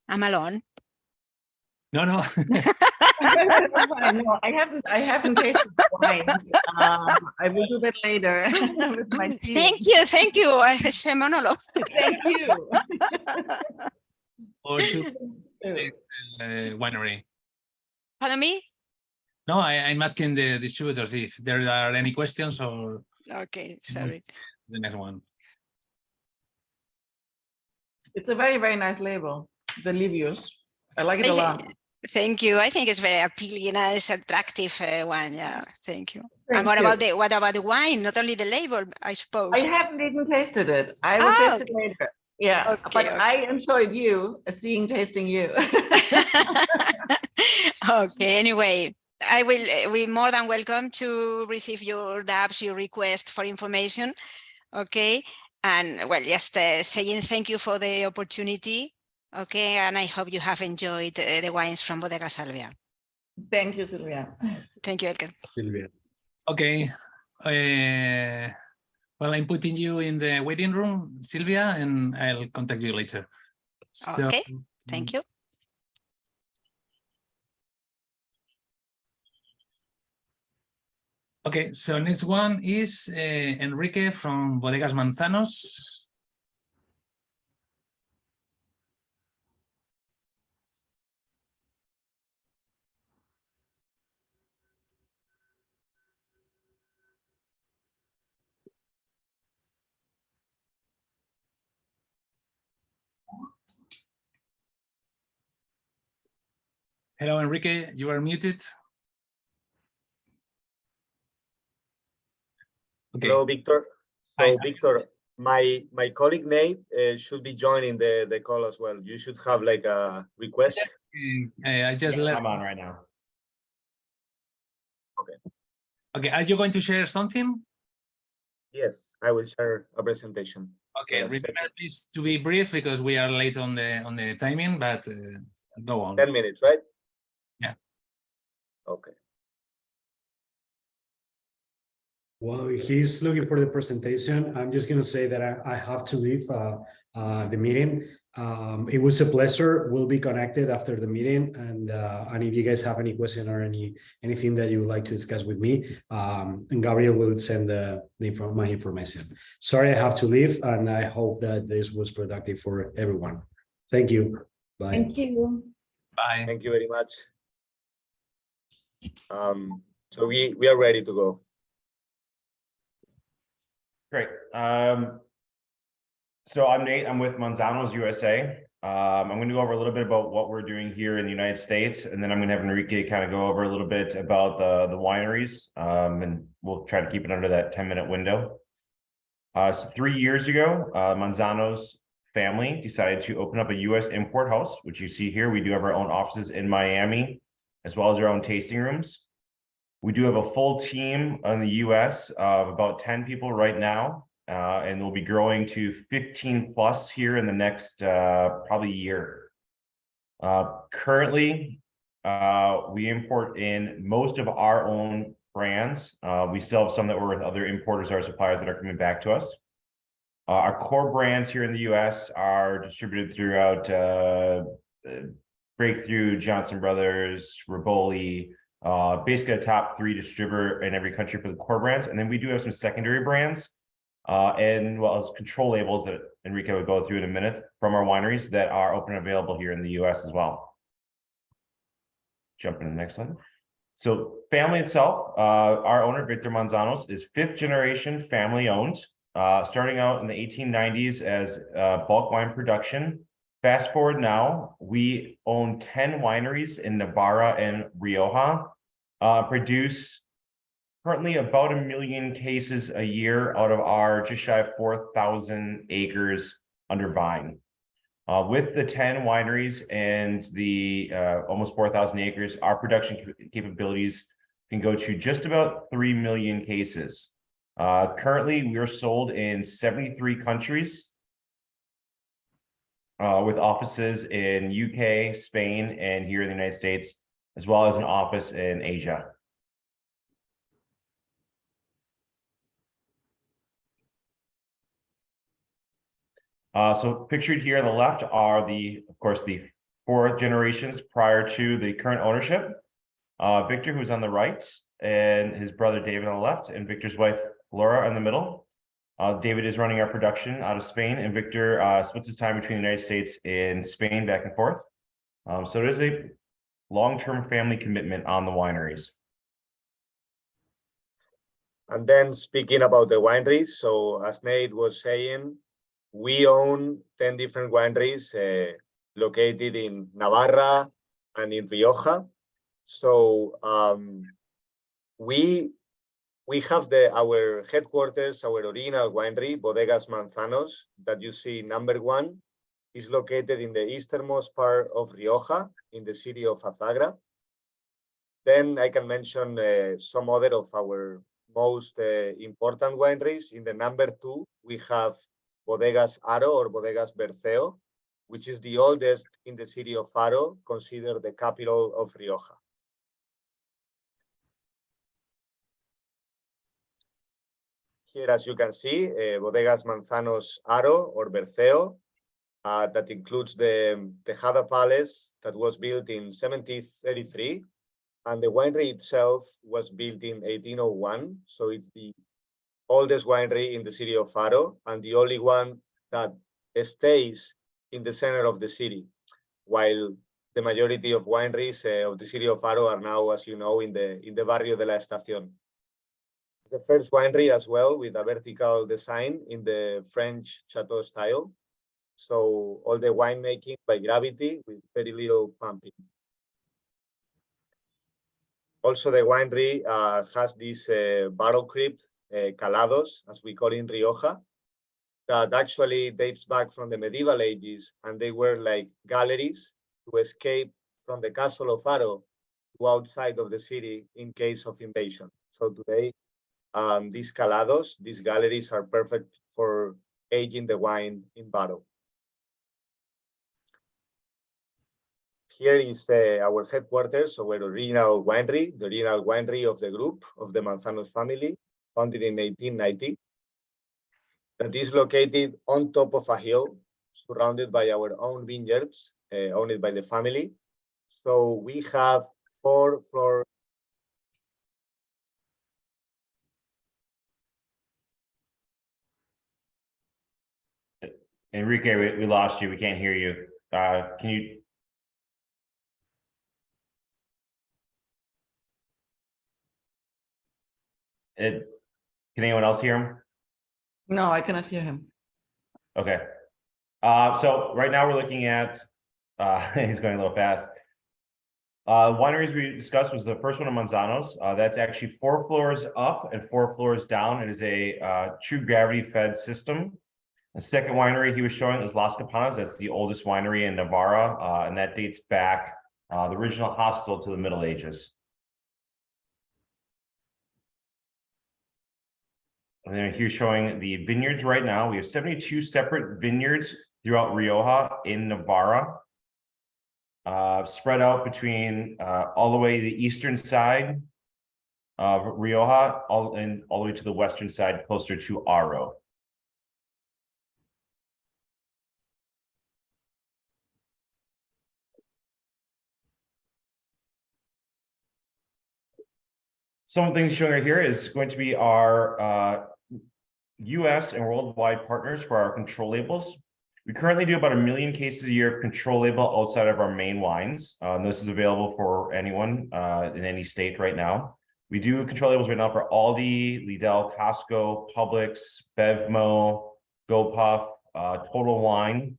I'm alone. No, no. No, I haven't tasted the wines. I will do that later with my team. Thank you. It's a monologue. Thank you. Or should winery? Pardon me? No, I'm asking the distributors if there are any questions or Okay, sorry. the next one. It's a very nice label, the Livius. I like it a lot. Thank you. I think it's very appealing and it's attractive one. Yeah, thank you. And Thank what about the wine? Not only the label, I suppose. I haven't even tasted it. I will taste it later. Yeah, Okay, but okay. I enjoyed you tasting you. Okay, anyway, we more than welcome to receive your DABs, your request for information. Okay, and well, just saying thank you for the opportunity. Okay, and I hope you have enjoyed the wines from Bodega Salvia. Thank you, Sylvia. Thank you, Elke. Sylvia. Okay. Well, I'm putting you in the waiting room, Sylvia, and I'll contact you later. So, Okay, thank you. Okay, so next one is Enrique from Bodegas Manzanos. Hello, Enrique, you are muted. Okay. Hello, Victor. So, Hi. Victor, my colleague Nate should be joining the call as well. You should have like a request. I just left. I'm on right now. Okay. Okay, are you going to share something? Yes, I will share a presentation. Okay, Yes. remember please to be brief because we are late on the timing, but go on. 10 minutes, right? Yeah. Okay. While he's looking for the presentation, I'm just going to say that I have to leave the meeting. It was a pleasure. We'll be connected after the meeting, and if you guys have any question or anything that you would like to discuss with me, and Gabriel will send my information. Sorry, I have to leave, and I hope that this was productive for everyone. Thank you. Bye. Thank you. Bye. Thank you very much. So we are ready to go. Great. So I'm Nate. I'm with Manzanos USA. I'm going to go over a little bit about what we're doing here in the United States, and then I'm going to have Enrique kind of go over a little bit about the wineries, and we'll try to keep it under that 10-minute window. So 3 years ago, Manzanos family decided to open up a U.S. import house, which you see here. We do have our own offices in Miami, as well as our own tasting rooms. We do have a full team in the US of about 10 people right now, and we'll be growing to 15 plus here in the next probably year. Currently, we import in most of our own brands. We still have some that were with other importers or suppliers that are coming back to us. Our core brands here in the US are distributed throughout Breakthrough, Johnson Brothers, Riboli, basically a top 3 distributor in every country for the core brands. And then we do have some secondary brands and well as control labels that Enrique would go through in a minute from our wineries that are open and available here in the US as well. Jump in the next slide. So family itself, our owner, Victor Manzanos, is 5th generation family owned, starting out in the 1890s as bulk wine production. Fast forward now, we own 10 wineries in Navarra and Rioja, produce currently about 1 million cases a year out of our just shy of 4,000 acres under vine. With the 10 wineries and the almost 4,000 acres, our production capabilities can go to just about 3 million cases. Currently, we are sold in 73 countries with offices in UK, Spain, and here in the United States, as well as an office in Asia. So pictured here on the left are of course, the 4 generations prior to the current ownership. Victor, who's on the right, and his brother David on the left, and Victor's wife Laura in the middle. David is running our production out of Spain, and Victor splits his time between the United States and Spain back and forth. So it is a long-term family commitment on the wineries. And then speaking about the wineries, so as Nate was saying, we own 10 different wineries located in Navarra and in Rioja. So we have our headquarters, our original winery, Bodegas Manzanos, that you see number 1, is located in the easternmost part of Rioja, in the city of Azagra. Then I can mention some other of our most important wineries. In the number 2, we have Bodegas Aro or Bodegas Berceo, which is the oldest in the city of Aro, considered the capital of Rioja. Here, as you can see, Bodegas Manzanos Aro or Berceo, that includes the Tejada Palace that was built in 1733, and the winery itself was built in 1801. So it's the oldest winery in the city of Faro and the only one that stays in the center of the city, while the majority of wineries of the city of Faro are now, as you know, in the Barrio de la Estación. The first winery as well with a vertical design in the French chateau style. So all the winemaking by gravity with very little pumping. Also, the winery has this barrel crypt, calados, as we call in Rioja, that actually dates back from the medieval ages, and they were like galleries to escape from the castle of Faro to outside of the city in case of invasion. So today, these calados, these galleries are perfect for aging the wine in barrel. Here is our headquarters, our original winery, the original winery of the group of the Manzanos family, founded in 1890. That is located on top of a hill, surrounded by our own vineyards, owned by the family. So we have 4 floors. Enrique, we lost you. We can't hear you. Can you? Can anyone else hear him? No, I cannot hear him. Okay. So right now we're looking at, he's going a little fast. Wineries we discussed was the first one in Manzanos. That's actually 4 floors up and 4 floors down. It is a true gravity fed system. The second winery he was showing is Las Campanas. That's the oldest winery in Navarra, and that dates back the original hostel to the Middle Ages. And then here's showing the vineyards right now. We have 72 separate vineyards throughout Rioja in Navarra, spread out between all the way to the eastern side of Rioja, all the way to the western side, closer to Aro. some of the things shown here is going to be our US and worldwide partners for our control labels. We currently do about 1 million cases a year of control label outside of our main wines. This is available for anyone in any state right now. We do control labels right now for Aldi, Lidl, Costco, Publix, Bevmo, GoPuff, Total Wine.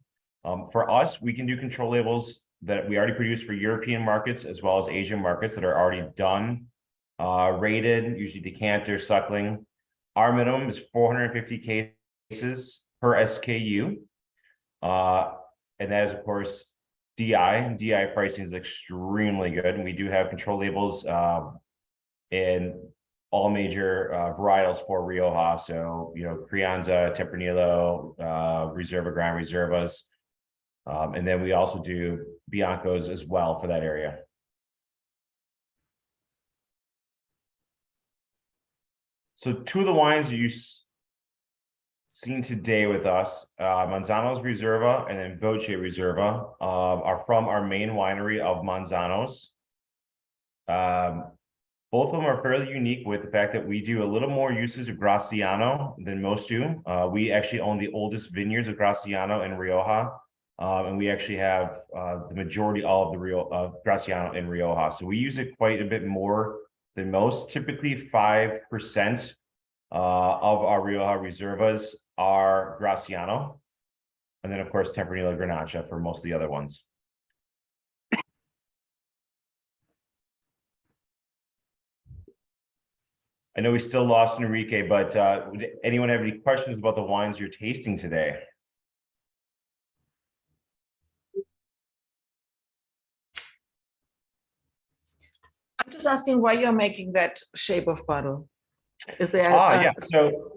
For us, we can do control labels that we already produce for European markets as well as Asian markets that are already done, rated, usually decanter, suckling. Our minimum is 450 cases per SKU. And that is, of course, DI. DI pricing is extremely good. And we do have control labels in all major varietals for Rioja. So, you know, Crianza, Tempranillo, Reserva, Gran Reservas. And then we also do Biancos as well for that area. So two of the wines you've seen today with us, Manzano's Reserva and then Voce Reserva, are from our main winery of Manzanos. Both of them are fairly unique with the fact that we do a little more uses of Graciano than most do. We actually own the oldest vineyards of Graciano in Rioja, and we actually have the majority all of the Graciano in Rioja. So we use it quite a bit more than most. Typically 5% of our Rioja Reservas are Graciano. And then of course, Tempranillo Grenache for most of the other ones. I know we still lost Enrique, but would anyone have any questions about the wines you're tasting today? I'm just asking why you're making that shape of bottle. Is there? Yeah. So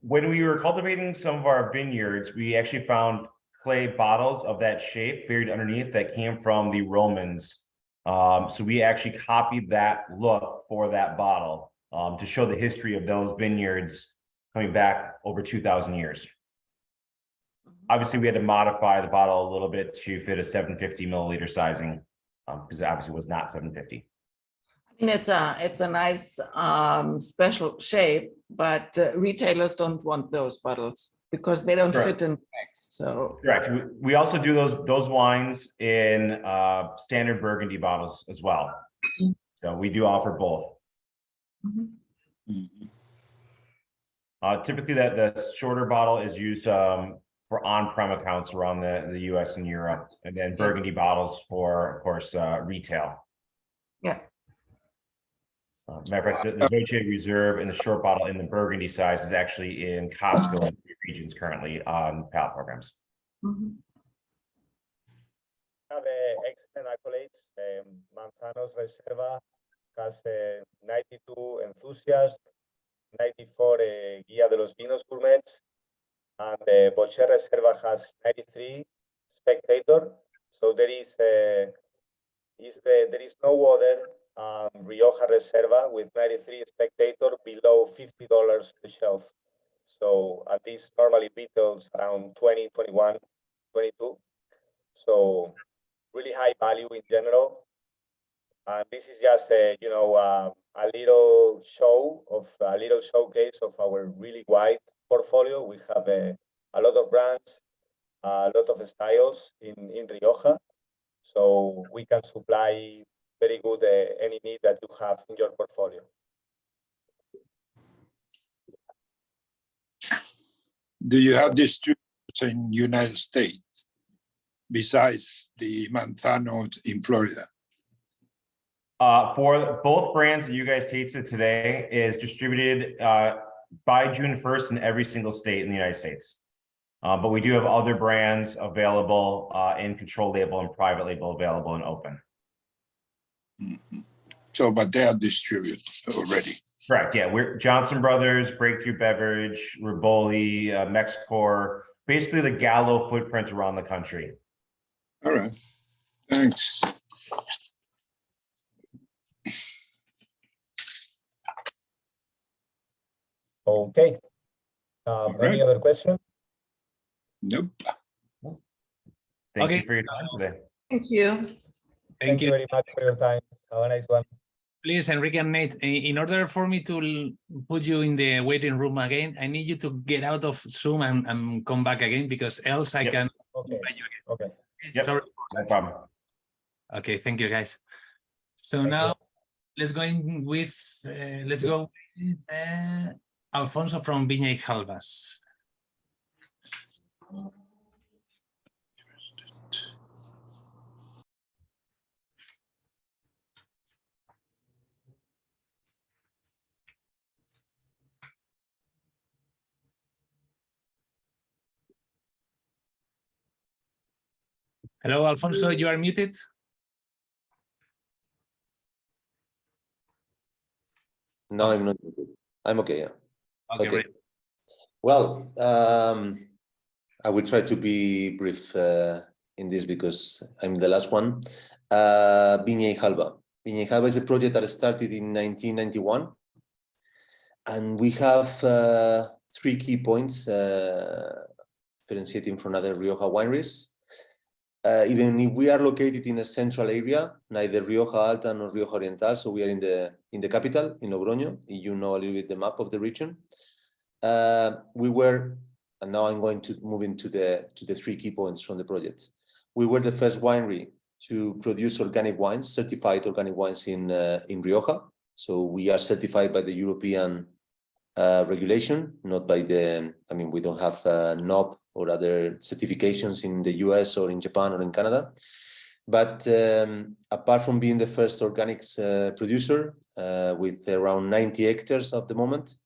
when we were cultivating some of our vineyards, we actually found clay bottles of that shape buried underneath that came from the Romans. So we actually copied that look for that bottle to show the history of those vineyards coming back over 2,000 years. Obviously, we had to modify the bottle a little bit to fit a 750 milliliter sizing because it obviously was not 750. I mean, it's a nice special shape, but retailers don't want those bottles because they don't fit in bags. So correct. We also do those wines in standard Burgundy bottles as well. So we do offer both. Typically, the shorter bottle is used for on-prem accounts around the US and Europe, and then Burgundy bottles for, of course, retail. Yeah. Matter of fact, the Voce Reserve in the short bottle in the Burgundy size is actually in Costco regions currently on pallet programs. Have excellent accolades. Manzanos Reserva has 92 enthusiasts, 94 Guía de los Vinos Gourmets, and Voce Reserva has 93 spectator. So there is no other Rioja Reserva with 93 spectator below $50 on the shelf. So at this normally retails around 20, 21, 22. So really high value in general. And this is just a little showcase of our really wide portfolio. We have a lot of brands, a lot of styles in Rioja. So we can supply very good any need that you have in your portfolio. Do you have distributors in United States besides the Manzanos in Florida? For both brands that you guys tasted today is distributed by June 1st in every single state in the United States. But we do have other brands available in control label and private label available and open. So, but they are distributed already. Correct. Yeah, we're Johnson Brothers, Breakthrough Beverage, Riboli, Mexcor, basically the Gallo footprint around the country. All right. Thanks. Okay. Any other question? Nope. Thank you for your time today. Thank you. Thank you very much for your time. Have a nice one. Please, Enrique and Nate, in order for me to put you in the waiting room again, I need you to get out of Zoom and come back again, because else I can Okay. invite you again. Okay. Yep. Sorry. No problem. Okay, thank you, guys. So Thank now you. let's go in with Alfonso from Viña y Calvas. Hello, Alfonso, you are muted. No, I'm not. I'm okay. Yeah. Okay, great. Well, I will try to be brief in this because I'm the last one. Viña y Jalba. Viña y Jalba is a project that started in 1991. And we have 3 key points differentiating from other Rioja wineries. Even if we are located in a central area, neither Rioja Alta nor Rioja Oriental, so we are in the capital, in Logroño. You know a little bit the map of the region. We were, and now I'm going to move into the 3 key points from the project. We were the first winery to produce organic wines, certified organic wines in Rioja. So we are certified by the European regulation, not by the, I mean, we don't have NOB or other certifications in the US or in Japan or in Canada. But apart from being the first organics producer with around 90 hectares at the moment,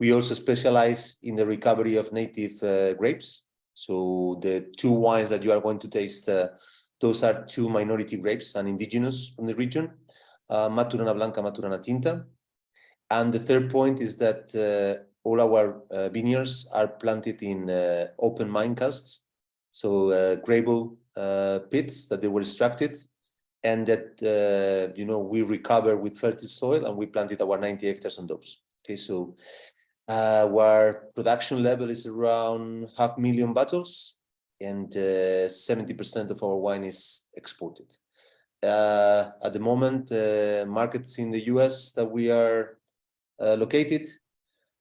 we also specialize in the recovery of native grapes. So the 2 wines that you are going to taste, those are 2 minority grapes and indigenous from the region, Maturana Blanca, Maturana Tinta. And the 3rd point is that all our vineyards are planted in open minecasts, so gravel pits that they were extracted, and that we recover with fertile soil, and we planted our 90 hectares on those. Okay, so our production level is around 500,000 bottles, and 70% of our wine is exported. At the moment, markets in the US that we are located,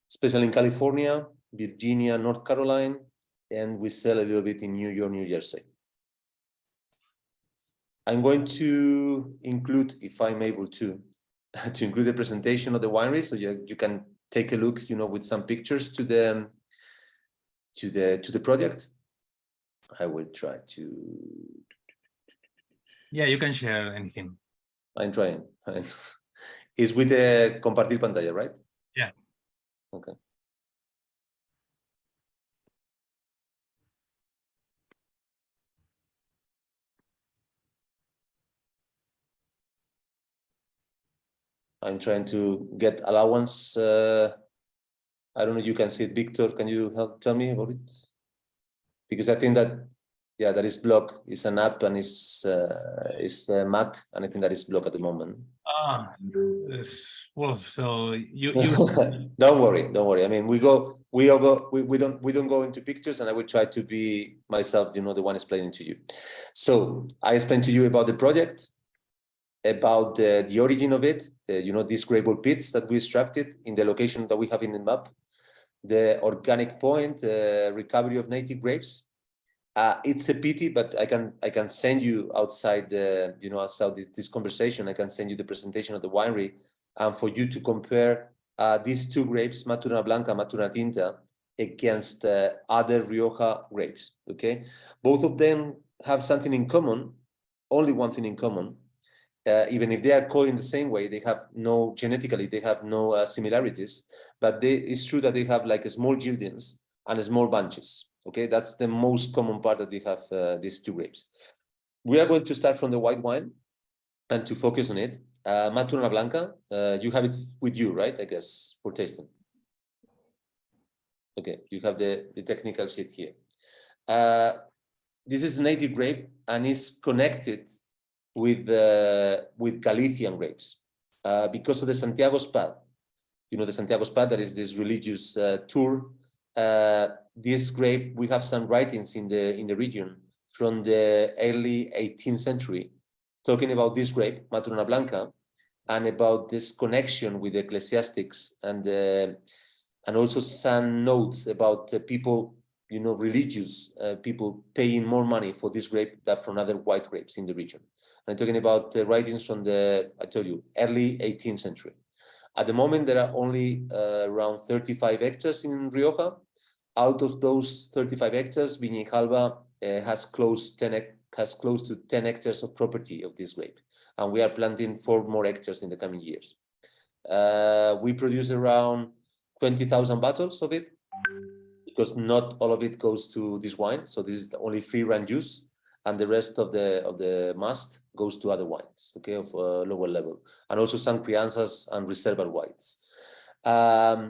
especially in California, Virginia, North Carolina, and we sell a little bit in New York, New Jersey. I'm going to include, if I'm able to include the presentation of the winery, so you can take a look, with some pictures to the project. I will try to. Yeah, you can share anything. I'm trying. It's with the compartir pantalla, right? Yeah. Okay. I'm trying to get allowance. I don't know if you can see it. Victor, can you help tell me about it? Because I think that, yeah, that is blocked. It's an app and it's a Mac, and I think that is blocked at the moment. Well, so you don't worry. I mean, we don't go into pictures, and I will try to be myself, the one explaining to you. So I explained to you about the project, about the origin of it, these gravel pits that we extracted in the location that we have in the map, the organic point, recovery of native grapes. It's a pity, but I can send you outside outside this conversation. I can send you the presentation of the winery, and for you to compare these 2 grapes, Maturana Blanca, Maturana Tinta, against other Rioja grapes. Okay, both of them have something in common, only one thing in common. Even if they are called in the same way, they have no genetically, they have no similarities. But it's true that they have like small yieldings and small bunches. Okay, that's the most common part that we have these 2 grapes. We are going to start from the white wine and to focus on it. Maturana Blanca, you have it with you, right? I guess, for tasting. Okay, you have the technical sheet here. This is native grape and is connected with Galician grapes because of the Santiago's Path. The Santiago's Path, that is this religious tour. This grape, we have some writings in the region from the early 18th century talking about this grape, Maturana Blanca, and about this connection with the ecclesiastics and also some notes about people, you know, religious people paying more money for this grape than from other white grapes in the region. I'm talking about writings from the, I told you, early 18th century. At the moment, there are only around 35 hectares in Rioja. Out of those 35 hectares, Viña has close to 10 hectares of property of this grape. And we are planting 4 more hectares in the coming years. We produce around 20,000 bottles of it, because not all of it goes to this wine. So this is the only free run juice, and the rest of the must goes to other wines, okay, of lower level, and also some crianzas and reserva whites. I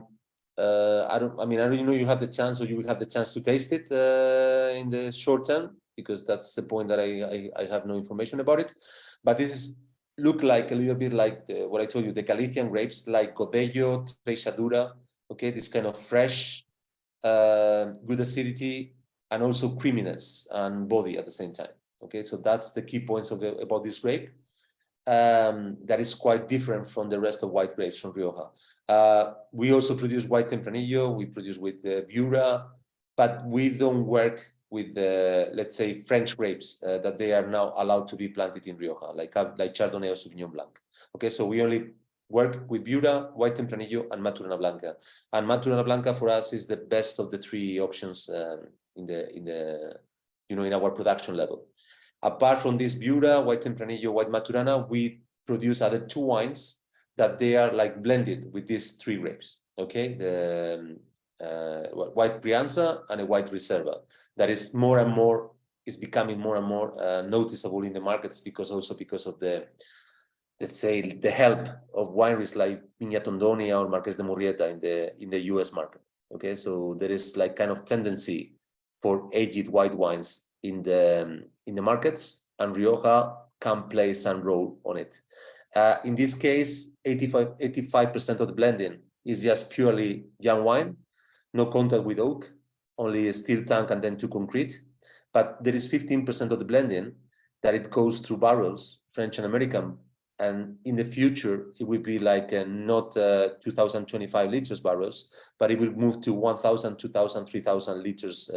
don't know you have the chance, or you will have the chance to taste it in the short term, because that's the point that I have no information about it. But this is look like a little bit like what I told you, the Galician grapes, like Godello, Treixadura, okay, this kind of fresh, good acidity, and also creaminess and body at the same time. Okay, so that's the key points about this grape. That is quite different from the rest of white grapes from Rioja. We also produce white Tempranillo, we produce with Viura, but we don't work with the, let's say, French grapes that they are now allowed to be planted in Rioja, like Chardonnay or Sauvignon Blanc. Okay, so we only work with Viura, white Tempranillo, and Maturana Blanca. And Maturana Blanca for us is the best of the 3 options in our production level. Apart from this Viura, white Tempranillo, white Maturana, we produce other 2 wines that they are like blended with these 3 grapes. Okay, the white Crianza and a white Reserva. That is becoming more and more noticeable in the markets, because of the, let's say, the help of wineries like Viña Tondonia or Marqués de Murrieta in the US market. Okay, so there is like kind of tendency for aged white wines in the markets, and Rioja can play some role on it. In this case, 85% of the blending is just purely young wine, no contact with oak, only a steel tank and then to concrete. But there is 15% of the blending that it goes through barrels, French and American. And in the future, it will be like not 2025 liters barrels, but it will move to 1,000, 2,000, 3,000 liters,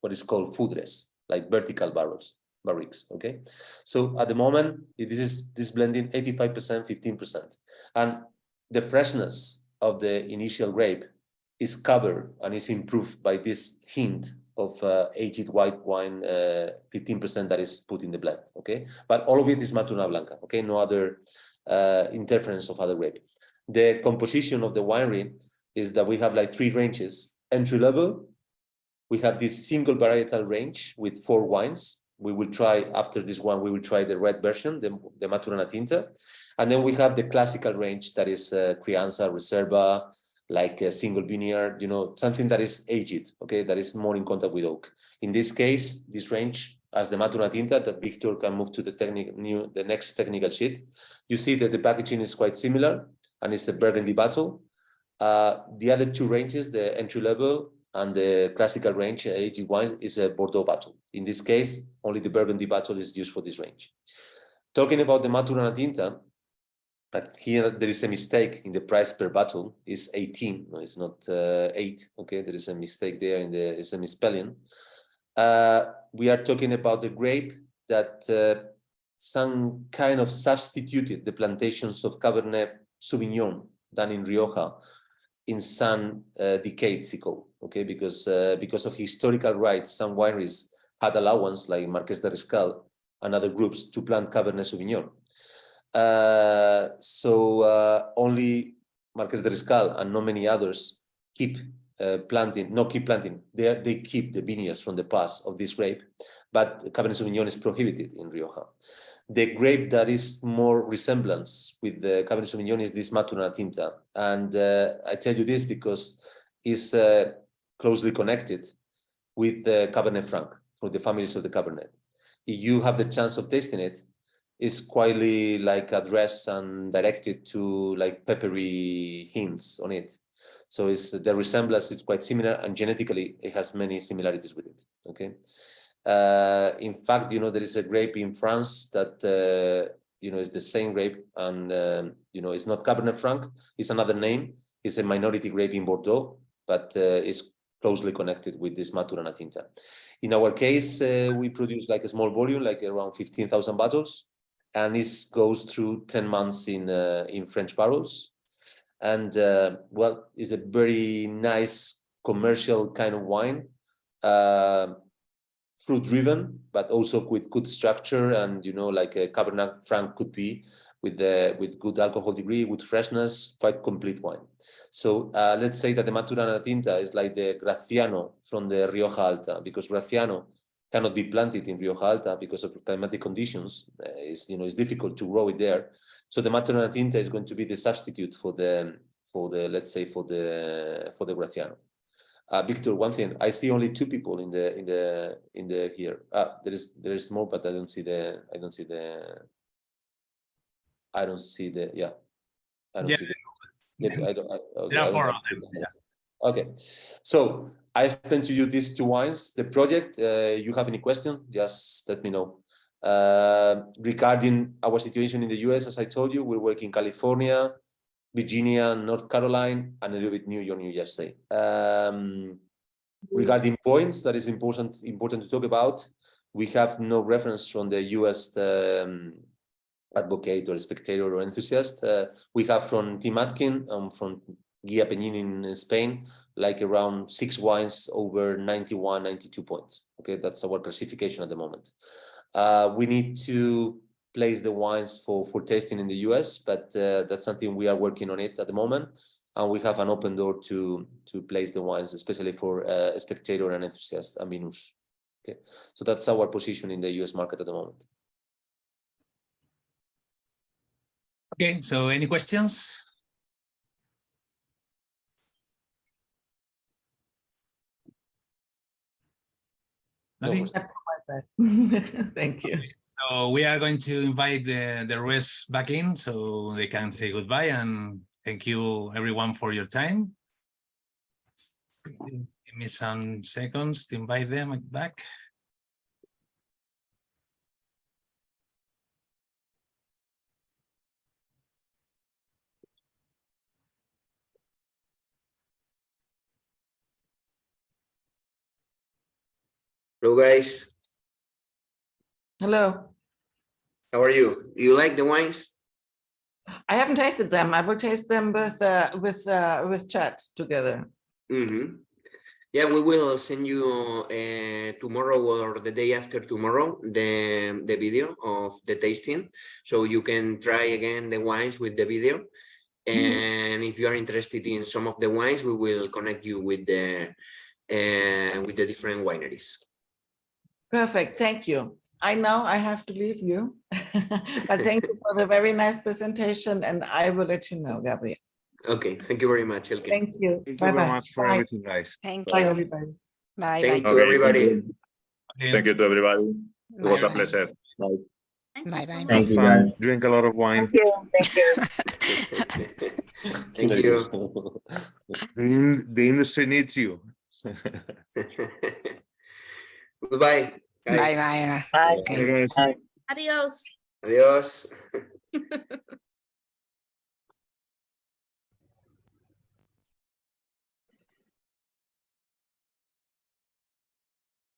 what is called foudres, like vertical barriques, okay? So at the moment, this blending 85%, 15%. And the freshness of the initial grape is covered and is improved by this hint of aged white wine, 15% that is put in the blend, okay? But all of it is Maturana Blanca, okay? No other interference of other grape. The composition of the winery is that we have like 3 ranges. Entry level, we have this single varietal range with 4 wines. We will try, after this one, we will try the red version, the Maturana Tinta. And then we have the classical range that is Crianza, Reserva, like a single vineyard, you know, something that is aged, okay, that is more in contact with oak. In this case, this range, as the Maturana Tinta, that Victor can move to the next technical sheet, you see that the packaging is quite similar, and it's a burgundy bottle. The other 2 ranges, the entry level and the classical range, aged wine, is a Bordeaux bottle. In this case, only the burgundy bottle is used for this range. Talking about the Maturana Tinta, but here there is a mistake in the price per bottle. Is 18, no, it's not 8. Okay, there is a mistake there it's a misspelling. We are talking about the grape that some kind of substituted the plantations of Cabernet Sauvignon done in Rioja in some decades ago. Okay, because of historical rights, some wineries had allowance, like Marqués de Riscal and other groups, to plant Cabernet Sauvignon. Only Marqués de Riscal and not many others keep planting. They keep the vineyards from the past of this grape, but Cabernet Sauvignon is prohibited in Rioja. The grape that is more resemblance with the Cabernet Sauvignon is this Maturana Tinta, and I tell you this because it's closely connected with the Cabernet Franc, for the families of the Cabernet. If you have the chance of tasting it, is quietly like addressed and directed to like peppery hints on it. So the resemblance is quite similar, and genetically it has many similarities with it. Okay. In fact, you know, there is a grape in France that it's the same grape, and it's not Cabernet Franc. It's another name. It's a minority grape in Bordeaux, but it's closely connected with this Maturana Tinta. In our case, we produce like a small volume, like around 15,000 bottles, and this goes through 10 months in French barrels. And well, it's a very nice commercial kind of wine, fruit driven, but also with good structure, and like a Cabernet Franc could be, with good alcohol degree, with freshness, quite complete wine. So let's say that the Maturana Tinta is like the Graciano from the Rioja Alta, because Graciano cannot be planted in Rioja Alta because of climatic conditions. It's difficult to grow it there. So the Maturana Tinta is going to be the substitute for the Graciano. Victor, one thing, I see only 2 people in the here. There is more, but I don't see the Okay, so I explained to you these 2 wines. The project, you have any question, just let me know. Regarding our situation in the US, as I told you, we work in California, Virginia, North Carolina, and a little bit New York, New Jersey. Regarding points, that is important to talk about. We have no reference from the US advocate or spectator or enthusiast. We have from Tim Atkin and from Guia Peñín in Spain, like around 6 wines over 91, 92 points. Okay, that's our classification at the moment. We need to place the wines for tasting in the US, but that's something we are working on it at the moment. And we have an open door to place the wines, especially for spectator and enthusiast and Venus. Okay, so that's our position in the US market at the moment. Okay, so any questions? Nothing? Thank you. So we are going to invite the rest back in so they can say goodbye, and thank you everyone for your time. Give me some seconds to invite them back. Hello, guys. Hello. How are you? You like the wines? I haven't tasted them. I will taste them with chat together. Mm-hmm. Yeah, we will send you tomorrow or the day after tomorrow the video of the tasting, so you can try again the wines with the video. And if you are interested in some of the wines, we will connect you with the different wineries. Perfect. Thank you. I know I have to leave you, but thank you for the very nice presentation, and I will let you know, Gabriel. Okay, thank you very much, Elke. Thank you. Thank you Bye-bye. very much for Bye. everything, guys. Thank Bye, you. everybody. Bye. Thank Bye. you, everybody. Thank you to everybody. It was a Bye. pleasure. Bye. Bye. Bye. Have fun. Drink a lot of wine. Thank you. The industry needs you. Goodbye, Bye. guys. Bye. Okay. Bye, guys. Adios. Adios.